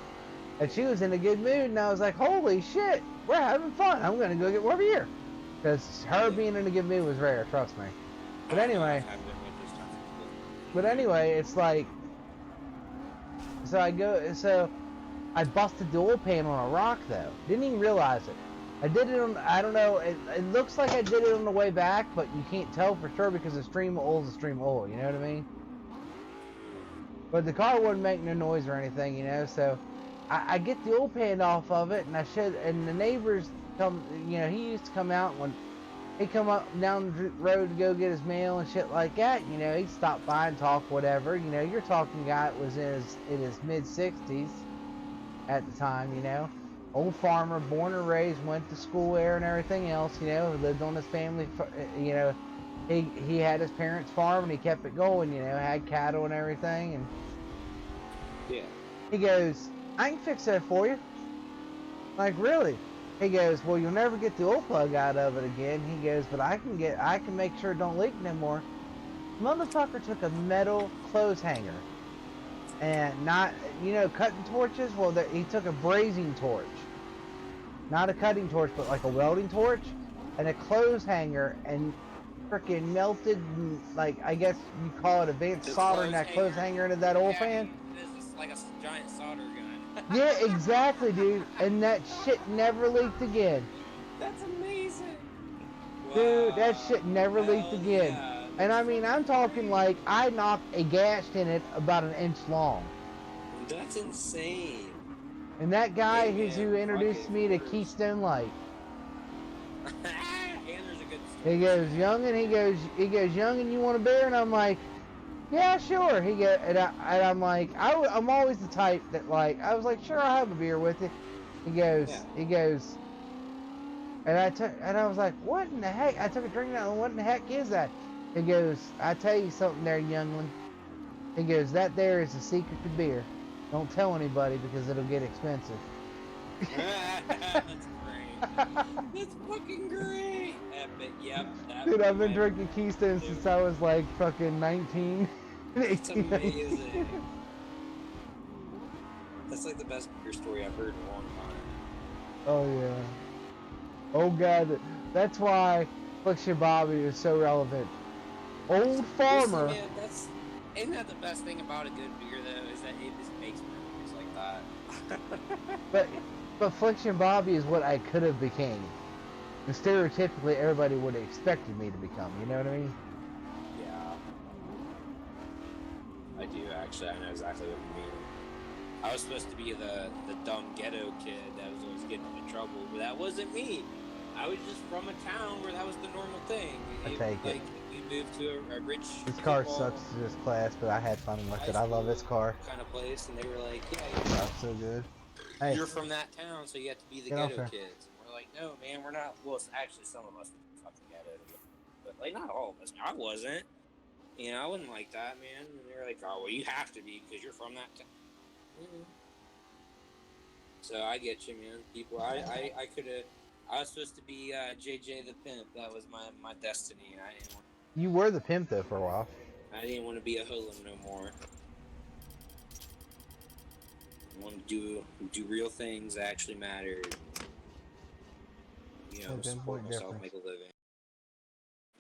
Speaker 1: and she was in a good mood, and I was like, holy shit, we're having fun. I'm gonna go get more beer. Because her being in a good mood was rare, trust me. But anyway, it's like, so I busted the oil pan on a rock though. Didn't even realize it. I did it on, I don't know, it looks like I did it on the way back, but you can't tell for sure because a stream of oil is a stream of oil, you know what I mean? But the car wouldn't make no noise or anything, so I get the oil pan off of it, and the neighbors come, he used to come out when he'd come up down the road to go get his mail and shit like that, he'd stop by and talk whatever, you're talking guy that was in his mid-60s at the time, old farmer, born and raised, went to school there and everything else, lived on his family, he had his parents' farm and he kept it going, had cattle and everything, and
Speaker 3: yeah.
Speaker 1: He goes, I can fix that for you. Like, really? He goes, well, you'll never get the oil plug out of it again. He goes, but I can make sure it don't leak no more. Motherfucker took a metal clothes hanger and not, cutting torches. Well, he took a brazing torch, not a cutting torch, but like a welding torch, and a clothes hanger, and freaking melted, like, I guess you call it advanced soldering that clothes hanger into that oil pan.
Speaker 3: It's like a giant solder gun.
Speaker 1: Yeah, exactly, dude. And that shit never leaked again.
Speaker 3: That's amazing.
Speaker 1: Dude, that shit never leaked again.
Speaker 3: Yeah.
Speaker 1: And I mean, I'm talking like I knocked a gash in it about an inch long.
Speaker 3: That's insane.
Speaker 1: And that guy
Speaker 3: Hey,
Speaker 1: who introduced me to Keystone Light.
Speaker 3: Andrew's a good story.
Speaker 1: He goes, young and you want a beer? And I'm like, yeah, sure. He goes, and I'm like, I'm always the type that, like, I was like, sure, I'll have a beer with you. He goes, and I was like, what in the heck? I took a drink now. What in the heck is that? He goes, I tell you something there, youngling. He goes, that there is the secret to beer. Don't tell anybody because it'll get expensive.
Speaker 3: That's great. That's fucking great. Epic. Yep. That
Speaker 1: Dude,
Speaker 3: would be
Speaker 1: I've been
Speaker 3: my
Speaker 1: drinking Keystone
Speaker 3: too.
Speaker 1: since I was like fucking 19.
Speaker 3: That's
Speaker 1: 18, 19.
Speaker 3: amazing. That's like the best beer story I've heard in a long time.
Speaker 1: Oh yeah. Oh god, that's why Fliction Bobby is so relevant. Old
Speaker 3: Well, see,
Speaker 1: farmer.
Speaker 3: man, isn't that the best thing about a good beer though? Is that it just makes memories like that.
Speaker 1: But Fliction Bobby is what I could have became. And stereotypically, everybody would have expected me to become. You know what I mean?
Speaker 3: Yeah, I do actually. I know exactly what you mean. I was supposed to be the dumb ghetto kid that was always getting into trouble, but that wasn't me. I was just from a town where that was the normal thing.
Speaker 1: I take it.
Speaker 3: Like we moved to a rich
Speaker 1: This car
Speaker 3: football
Speaker 1: sucks to this class, but I had fun with
Speaker 3: high
Speaker 1: it. I love this
Speaker 3: school
Speaker 1: car.
Speaker 3: kind of place, and they were like, "Yeah,
Speaker 1: That's so good. Hey,
Speaker 3: you're from that town, so you have to be the
Speaker 1: get off
Speaker 3: ghetto
Speaker 1: here.
Speaker 3: kids." And we're like, "No, man, we're not." Well, actually, some of us were fucking ghetto, but like not all of us. I wasn't. You know, I wasn't like that, man. And they were like, "Oh, well, you have to be because you're from that town." Mm-hmm. So I get you, man. People, I could have. I was supposed to be JJ the pimp. That was my destiny. And
Speaker 1: You were the pimp though for a while.
Speaker 3: I didn't want to be a hoodlum no more. I want to do real things that actually mattered. You know, support myself, make a living.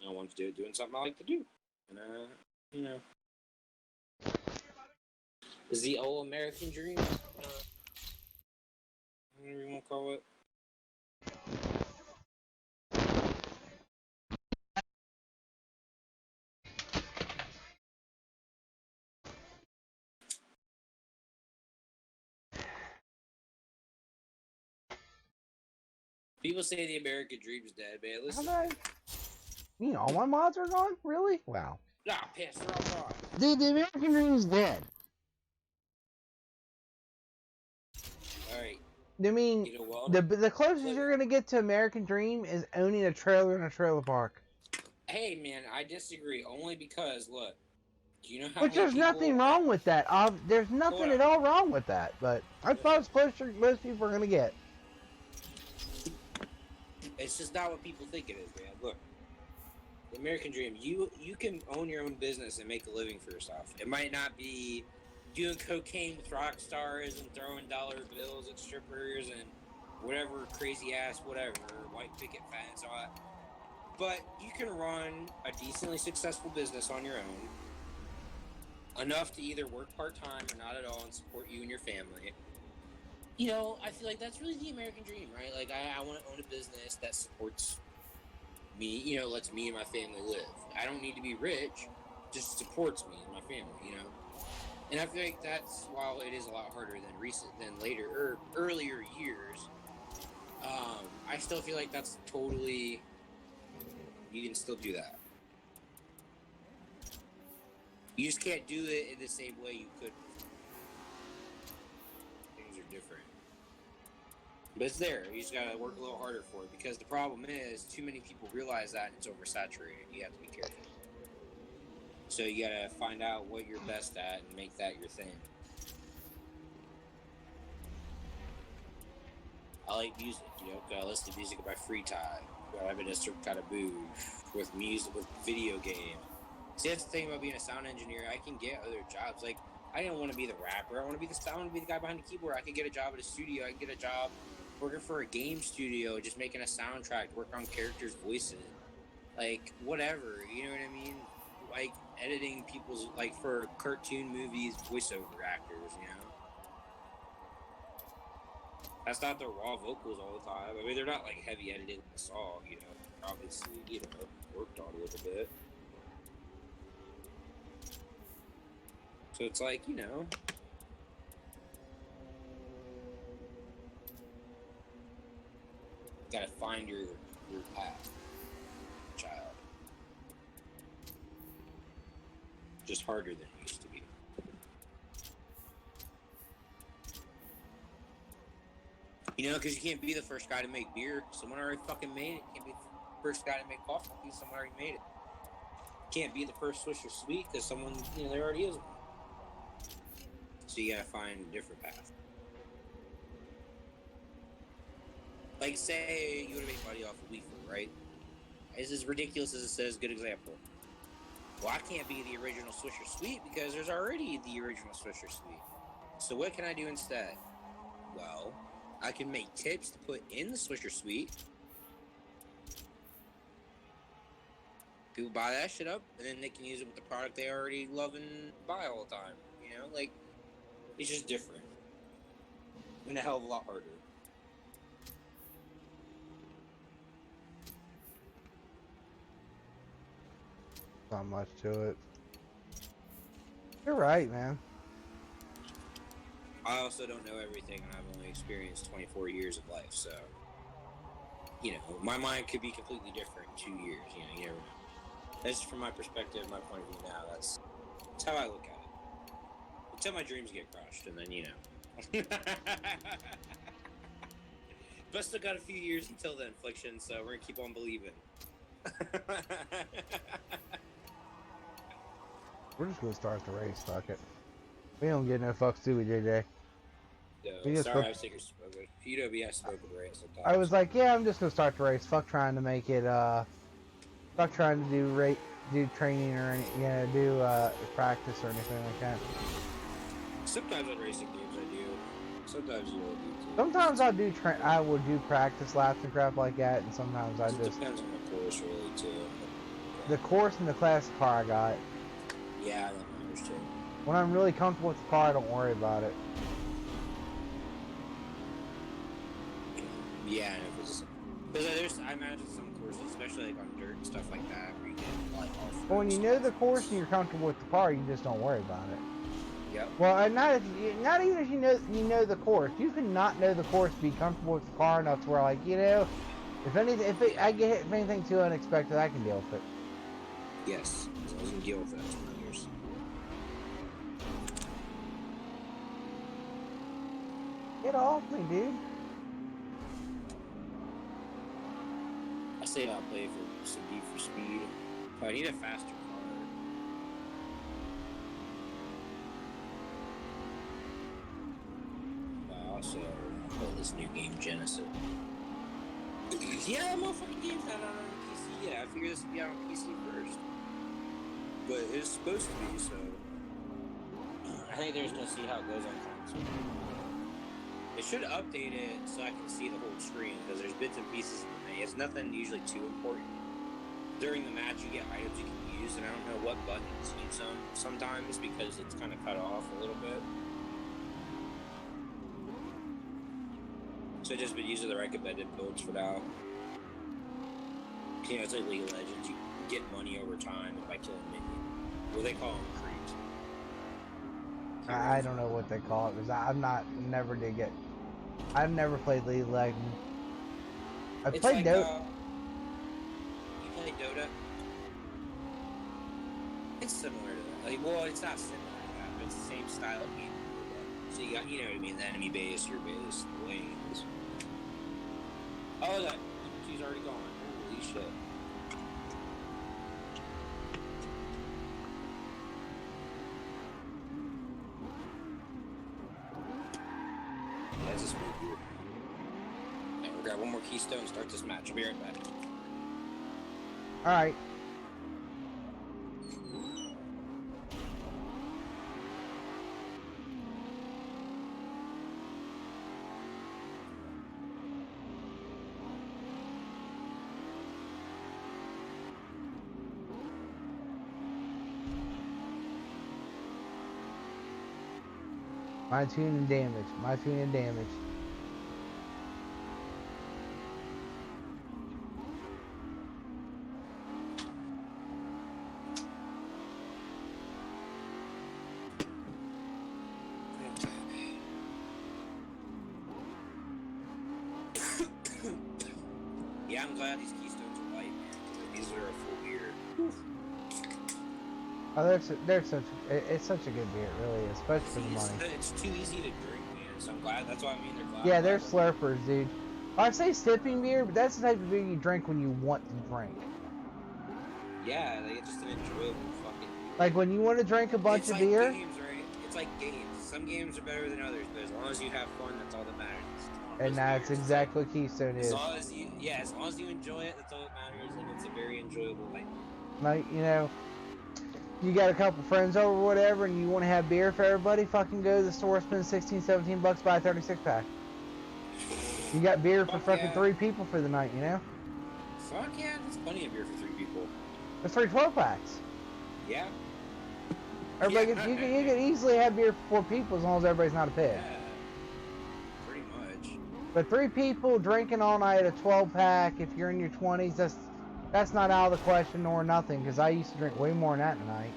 Speaker 3: I want to do it doing something I like to do. And you know, is the old American dream. Whatever you want to call it. People say the American dream's dead, man. Listen.
Speaker 1: You know, all my mods are gone? Really? Wow.
Speaker 3: Nah, piss, they're all gone.
Speaker 1: Dude, the American Dream's dead.
Speaker 3: Alright.
Speaker 1: I mean,
Speaker 3: You know what?
Speaker 1: the closest you're gonna get to American Dream is owning a trailer in a trailer park.
Speaker 3: Hey, man, I disagree. Only because, look, do you know how
Speaker 1: Which
Speaker 3: many
Speaker 1: there's nothing wrong with that. There's nothing at all wrong with that. But I thought it's closer most people are gonna get.
Speaker 3: It's just not what people think it is, man. Look, the American dream, you can own your own business and make a living for yourself. It might not be doing cocaine with rock stars and throwing dollar bills at strippers and whatever crazy ass whatever, white picket fence, all that. But you can run a decently successful business on your own, enough to either work part-time or not at all and support you and your family. You know, I feel like that's really the American dream, right? Like, I want to own a business that supports me, you know, lets me and my family live. I don't need to be rich, just supports me and my family, you know? And I feel like that's, while it is a lot harder than later, or earlier years, I still feel like that's totally, you can still do that. You just can't do it in the same way you could before. Things are different. But it's there. You just gotta work a little harder for it, because the problem is too many people realize that and it's oversaturated. You have to be careful. So you gotta find out what you're best at and make that your thing. I like music, you know, gotta listen to music in my free time. Gotta have a certain kind of mood with music, with video games. See, that's the thing about being a sound engineer. I can get other jobs. Like, I didn't want to be the rapper. I want to be the guy behind the keyboard. I can get a job at a studio. I can get a job working for a game studio, just making a soundtrack, work on characters' voices, like whatever. You know what I mean? Like editing people's, like for cartoon movies, voiceover actors. You know, that's not their raw vocals all the time. I mean, they're not like heavy editing the song. You know, obviously, you know, worked on a little bit. So it's like, you know, you gotta find your path, child. Just harder than it used to be. You know, because you can't be the first guy to make beer. Someone already fucking made it. You can't be the first guy to make coffee. Someone already made it. You can't be the first Swisher Sweet because someone, you know, there already is one. So you gotta find a different path. Like, say you want to make money off of Leafer, right? It's as ridiculous as it says, good example. Well, I can't be the original Swisher Sweet because there's already the original Swisher Sweet. So what can I do instead? Well, I can make tips to put in the Swisher Sweet. People buy that shit up, and then they can use it with the product they already love and buy all the time. You know, like, it's just different. And a hell of a lot harder.
Speaker 1: Not much to it. You're right, man.
Speaker 3: I also don't know everything, and I've only experienced 24 years of life, so, you know, my mind could be completely different in 2 years. You know, you never know. That's from my perspective, my point of view now. That's how I look at it. Until my dreams get crushed, and then, you know. But I still got a few years until then, Fliction, so we're gonna keep on believing.
Speaker 1: We're just gonna start the race, fuck it. We don't get no fucks, do we, JJ?
Speaker 3: No, sorry, I was taking spoken. You know me, I spoken right sometimes.
Speaker 1: I was like, yeah, I'm just gonna start the race. Fuck trying to make it, fuck trying to do training or any, do practice or anything like that.
Speaker 3: Sometimes on racing games I do. Sometimes you don't do too.
Speaker 1: Sometimes I will do practice laps and crap like that, and sometimes I
Speaker 3: It
Speaker 1: just
Speaker 3: depends on the course, really, too.
Speaker 1: the course and the classic car I got.
Speaker 3: Yeah, that matters too.
Speaker 1: When I'm really comfortable with the car, I don't worry about it.
Speaker 3: Yeah, because I imagine some courses, especially like on dirt and stuff like that, where you get like off.
Speaker 1: But when you know the course and you're comfortable with the car, you just don't worry about it.
Speaker 3: Yep.
Speaker 1: Well, not even if you know the course. You can not know the course, be comfortable with the car enough to where, like, if I get hit with anything too unexpected, I can deal with it.
Speaker 3: Yes, as long as you can deal with that. That's what matters.
Speaker 1: Get off me, dude.
Speaker 3: I say I'll play for some Need for Speed. I need a faster car. I also play this new game, Genesis. Yeah, motherfucking game's not out on PC yet. I figured this would be out on PC first. But it's supposed to be, so. I think they're just gonna see how it goes on console. They should update it so I can see the whole screen, because there's bits and pieces in the thing. It's nothing usually too important. During the match, you get items you can use, and I don't know what buttons use them sometimes because it's kind of cut off a little bit. So I've just been using the recommended builds for now. You know, it's like League of Legends. You get money over time by killing minions. Well, they call them creeps.
Speaker 1: I don't know what they call it because I've never played League of Legends. I
Speaker 3: It's
Speaker 1: played
Speaker 3: like,
Speaker 1: Dota.
Speaker 3: You play Dota? It's similar to that. Like, well, it's not similar to that, but it's the same style of game. So you got, you know what I mean, the enemy base, your base, the lanes. Oh, that she's already gone. Holy shit. That's a smooth gear. And we'll grab one more keystone and start this match. I'll be right back.
Speaker 1: Alright. My tune and damage. My tune and damage.
Speaker 3: Yeah, I'm glad these keystones are light, man. These are a full beer.
Speaker 1: Oh, it's such a good beer, it really is, especially for the money.
Speaker 3: It's too easy to drink, man. So I'm glad. That's why I mean they're glad.
Speaker 1: Yeah, they're slurpers, dude. I say sipping beer, but that's the type of beer you drink when you want to drink.
Speaker 3: Yeah, like, it's just an enjoyable fucking.
Speaker 1: Like when you want to drink a bunch
Speaker 3: it's
Speaker 1: of
Speaker 3: like
Speaker 1: beer.
Speaker 3: Games, right? It's like games. Some games are better than others, but as long as you have fun, that's all that matters.
Speaker 1: And
Speaker 3: those
Speaker 1: that's
Speaker 3: beers.
Speaker 1: exactly what Keystone
Speaker 3: As
Speaker 1: is.
Speaker 3: long as you, yeah, as long as you enjoy it, that's all that matters, and it's a very enjoyable life.
Speaker 1: Like, you know, you got a couple friends over or whatever, and you want to have beer for everybody, fucking go to the store, spend 16, 17 bucks, buy a 36 pack. You got beer for
Speaker 3: Fuck
Speaker 1: fucking
Speaker 3: yeah.
Speaker 1: 3 people for the night, you know?
Speaker 3: Fuck yeah, that's plenty of beer for 3 people.
Speaker 1: That's 3 12 packs.
Speaker 3: Yeah.
Speaker 1: Everybody
Speaker 3: Yeah.
Speaker 1: gets, you can easily have beer for 4 people as long as everybody's not a pig.
Speaker 3: Yeah. Pretty much.
Speaker 1: But 3 people drinking all night a 12 pack, if you're in your 20s, that's not out of the question nor nothing, because I used to drink way more than that tonight.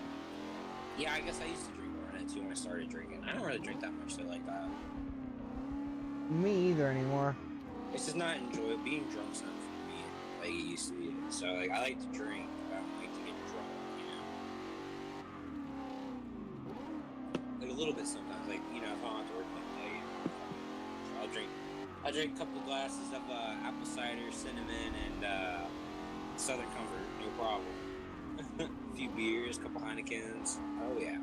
Speaker 3: Yeah, I guess I used to drink more than that too when I started drinking. I don't really drink that much shit like that.
Speaker 1: Me either anymore.
Speaker 3: It's just not enjoyable. Being drunk's not for me like it used to be. So like I like to drink, but I don't like to get drunk, you know. Like a little bit sometimes, like, you know, if I'm at work that day, I'll drink a couple glasses of apple cider, cinnamon, and Southern Comfort, no problem. A few beers, a couple Heinekens. Oh yeah.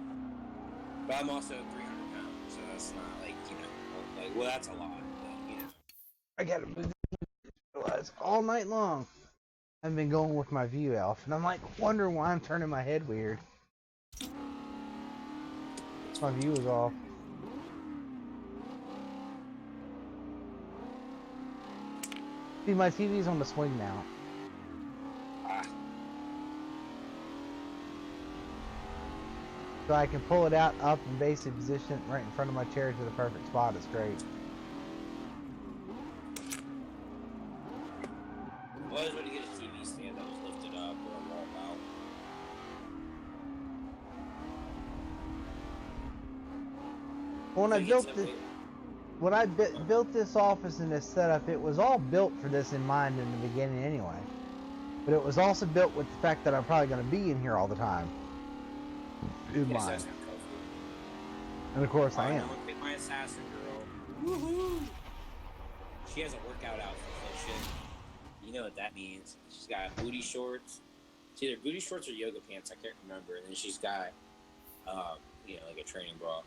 Speaker 3: But I'm also 300 pounds, so that's not like, you know, like, well, that's a lot, but, you know.
Speaker 1: I gotta move this all night long. I've been going with my view elf, and I'm like wondering why I'm turning my head weird. My view is off. See, my TV's on the swing mount. So I can pull it out up and basically position it right in front of my chair to the perfect spot. It's great.
Speaker 3: I always want to get a TV stand that was lifted up or a wall mount.
Speaker 1: When I built this, when I built this office and this setup, it was all built for this in mind in the beginning anyway. But it was also built with the fact that I'm probably going to be in here all the time. In mind. And of course I am.
Speaker 3: I'm gonna pick my assassin girl. Woohoo! She has a workout outfit, Fliction. You know what that means. She's got booty shorts. It's either booty shorts or yoga pants, I can't remember. And then she's got, you know, like a training bra.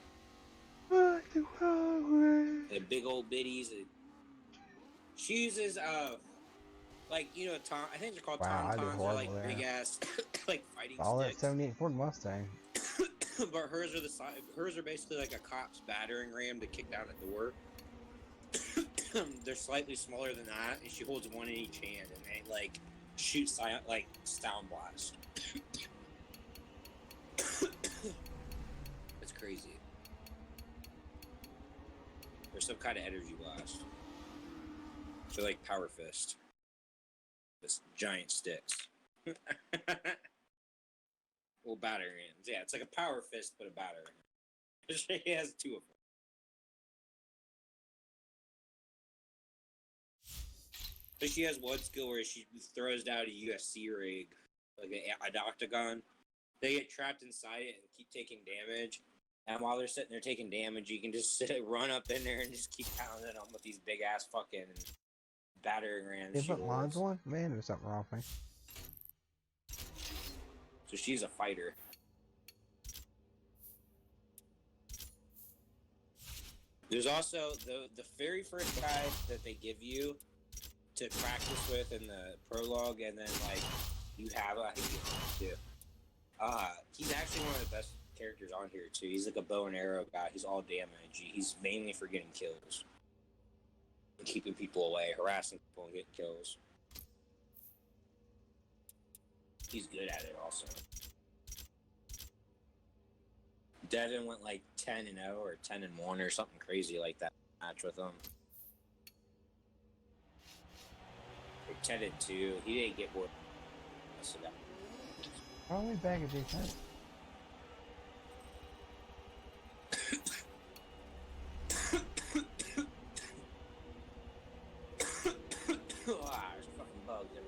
Speaker 3: The big old biddies. She uses, like, you know, I think they're called tauntauns. They're like big ass, like fighting
Speaker 1: all
Speaker 3: sticks.
Speaker 1: That 78 Ford Mustang.
Speaker 3: But hers are basically like a cop's battering ram to kick down a door. They're slightly smaller than that, and she holds one in each hand, and they like shoot like sound blast. It's crazy. There's some kind of energy blast. They're like power fist. This giant sticks. Well, battering rams. Yeah, it's like a power fist, but a battering ram. She has 2 of them. But she has one skill where she throws down a UFC rig, like an octagon. They get trapped inside it and keep taking damage. And while they're sitting there taking damage, you can just run up in there and just keep pounding them with these big ass fucking battering rams.
Speaker 1: Different lines on? Man, there's something wrong with me.
Speaker 3: So she's a fighter. There's also the very first guy that they give you to practice with in the prologue, and then like you have, I think you do. He's actually one of the best characters on here too. He's like a bow and arrow guy. He's all damage. He's mainly for getting kills and keeping people away, harassing people and getting kills. He's good at it also. Devin went like 10-0 or 10-1 or something crazy like that match with him. Or 10-2. He didn't get more.
Speaker 1: Probably back at defense.
Speaker 3: There's fucking bugs everywhere.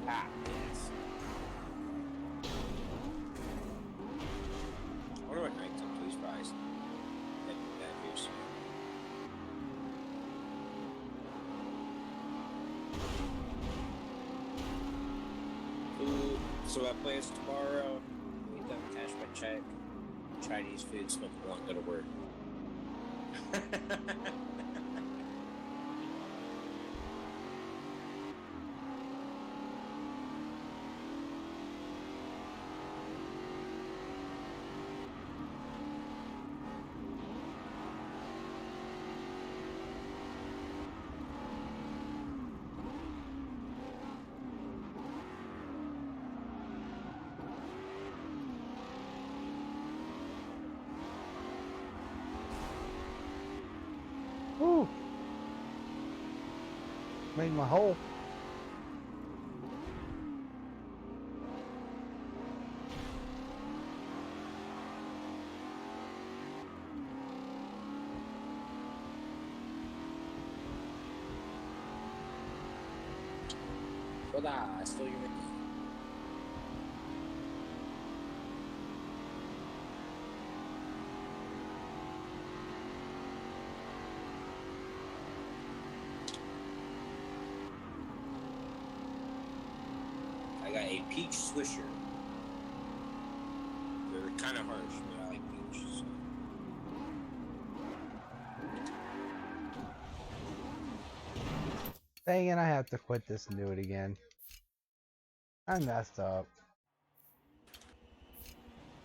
Speaker 3: Yes. I wonder what So I play us tomorrow. Wake up, cash my check. Chinese food, smoke a blunt, go to work.
Speaker 1: Woo! Made my hole.
Speaker 3: But I still your name. I got a peach swisher. They're kind of harsh, but I like peaches.
Speaker 1: Dang it, I have to quit this and do it again. I messed up.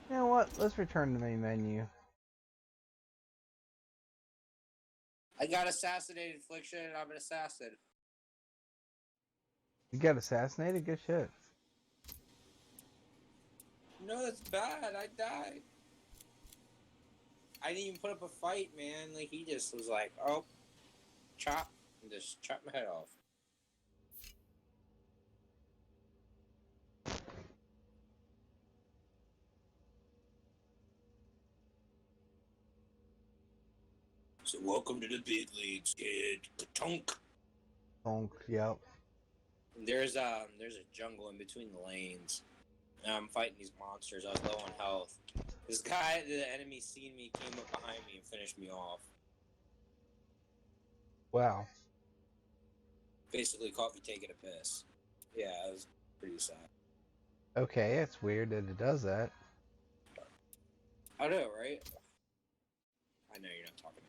Speaker 1: You know what? Let's return to the main menu.
Speaker 3: I got assassinated, Fliction, and I'm an assassin.
Speaker 1: You got assassinated? Good shit.
Speaker 3: No, that's bad. I died. I didn't even put up a fight, man. Like, he just was like, oh, chop, and just chop my head off. So welcome to the big leagues, kid. Ka-tunk.
Speaker 1: Donk, yep.
Speaker 3: There's a jungle in between the lanes. And I'm fighting these monsters. I was low on health. This guy, the enemy seen me, came up behind me and finished me off.
Speaker 1: Wow.
Speaker 3: Basically caught me taking a piss. Yeah, it was pretty sad.
Speaker 1: Okay, it's weird that it does that.
Speaker 3: I know, right? I know you're not talking.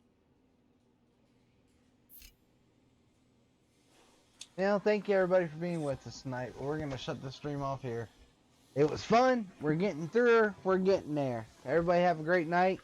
Speaker 1: Well, thank you everybody for being with us tonight. We're going to shut the stream off here. It was fun. We're getting through. We're getting there. Everybody have a great night.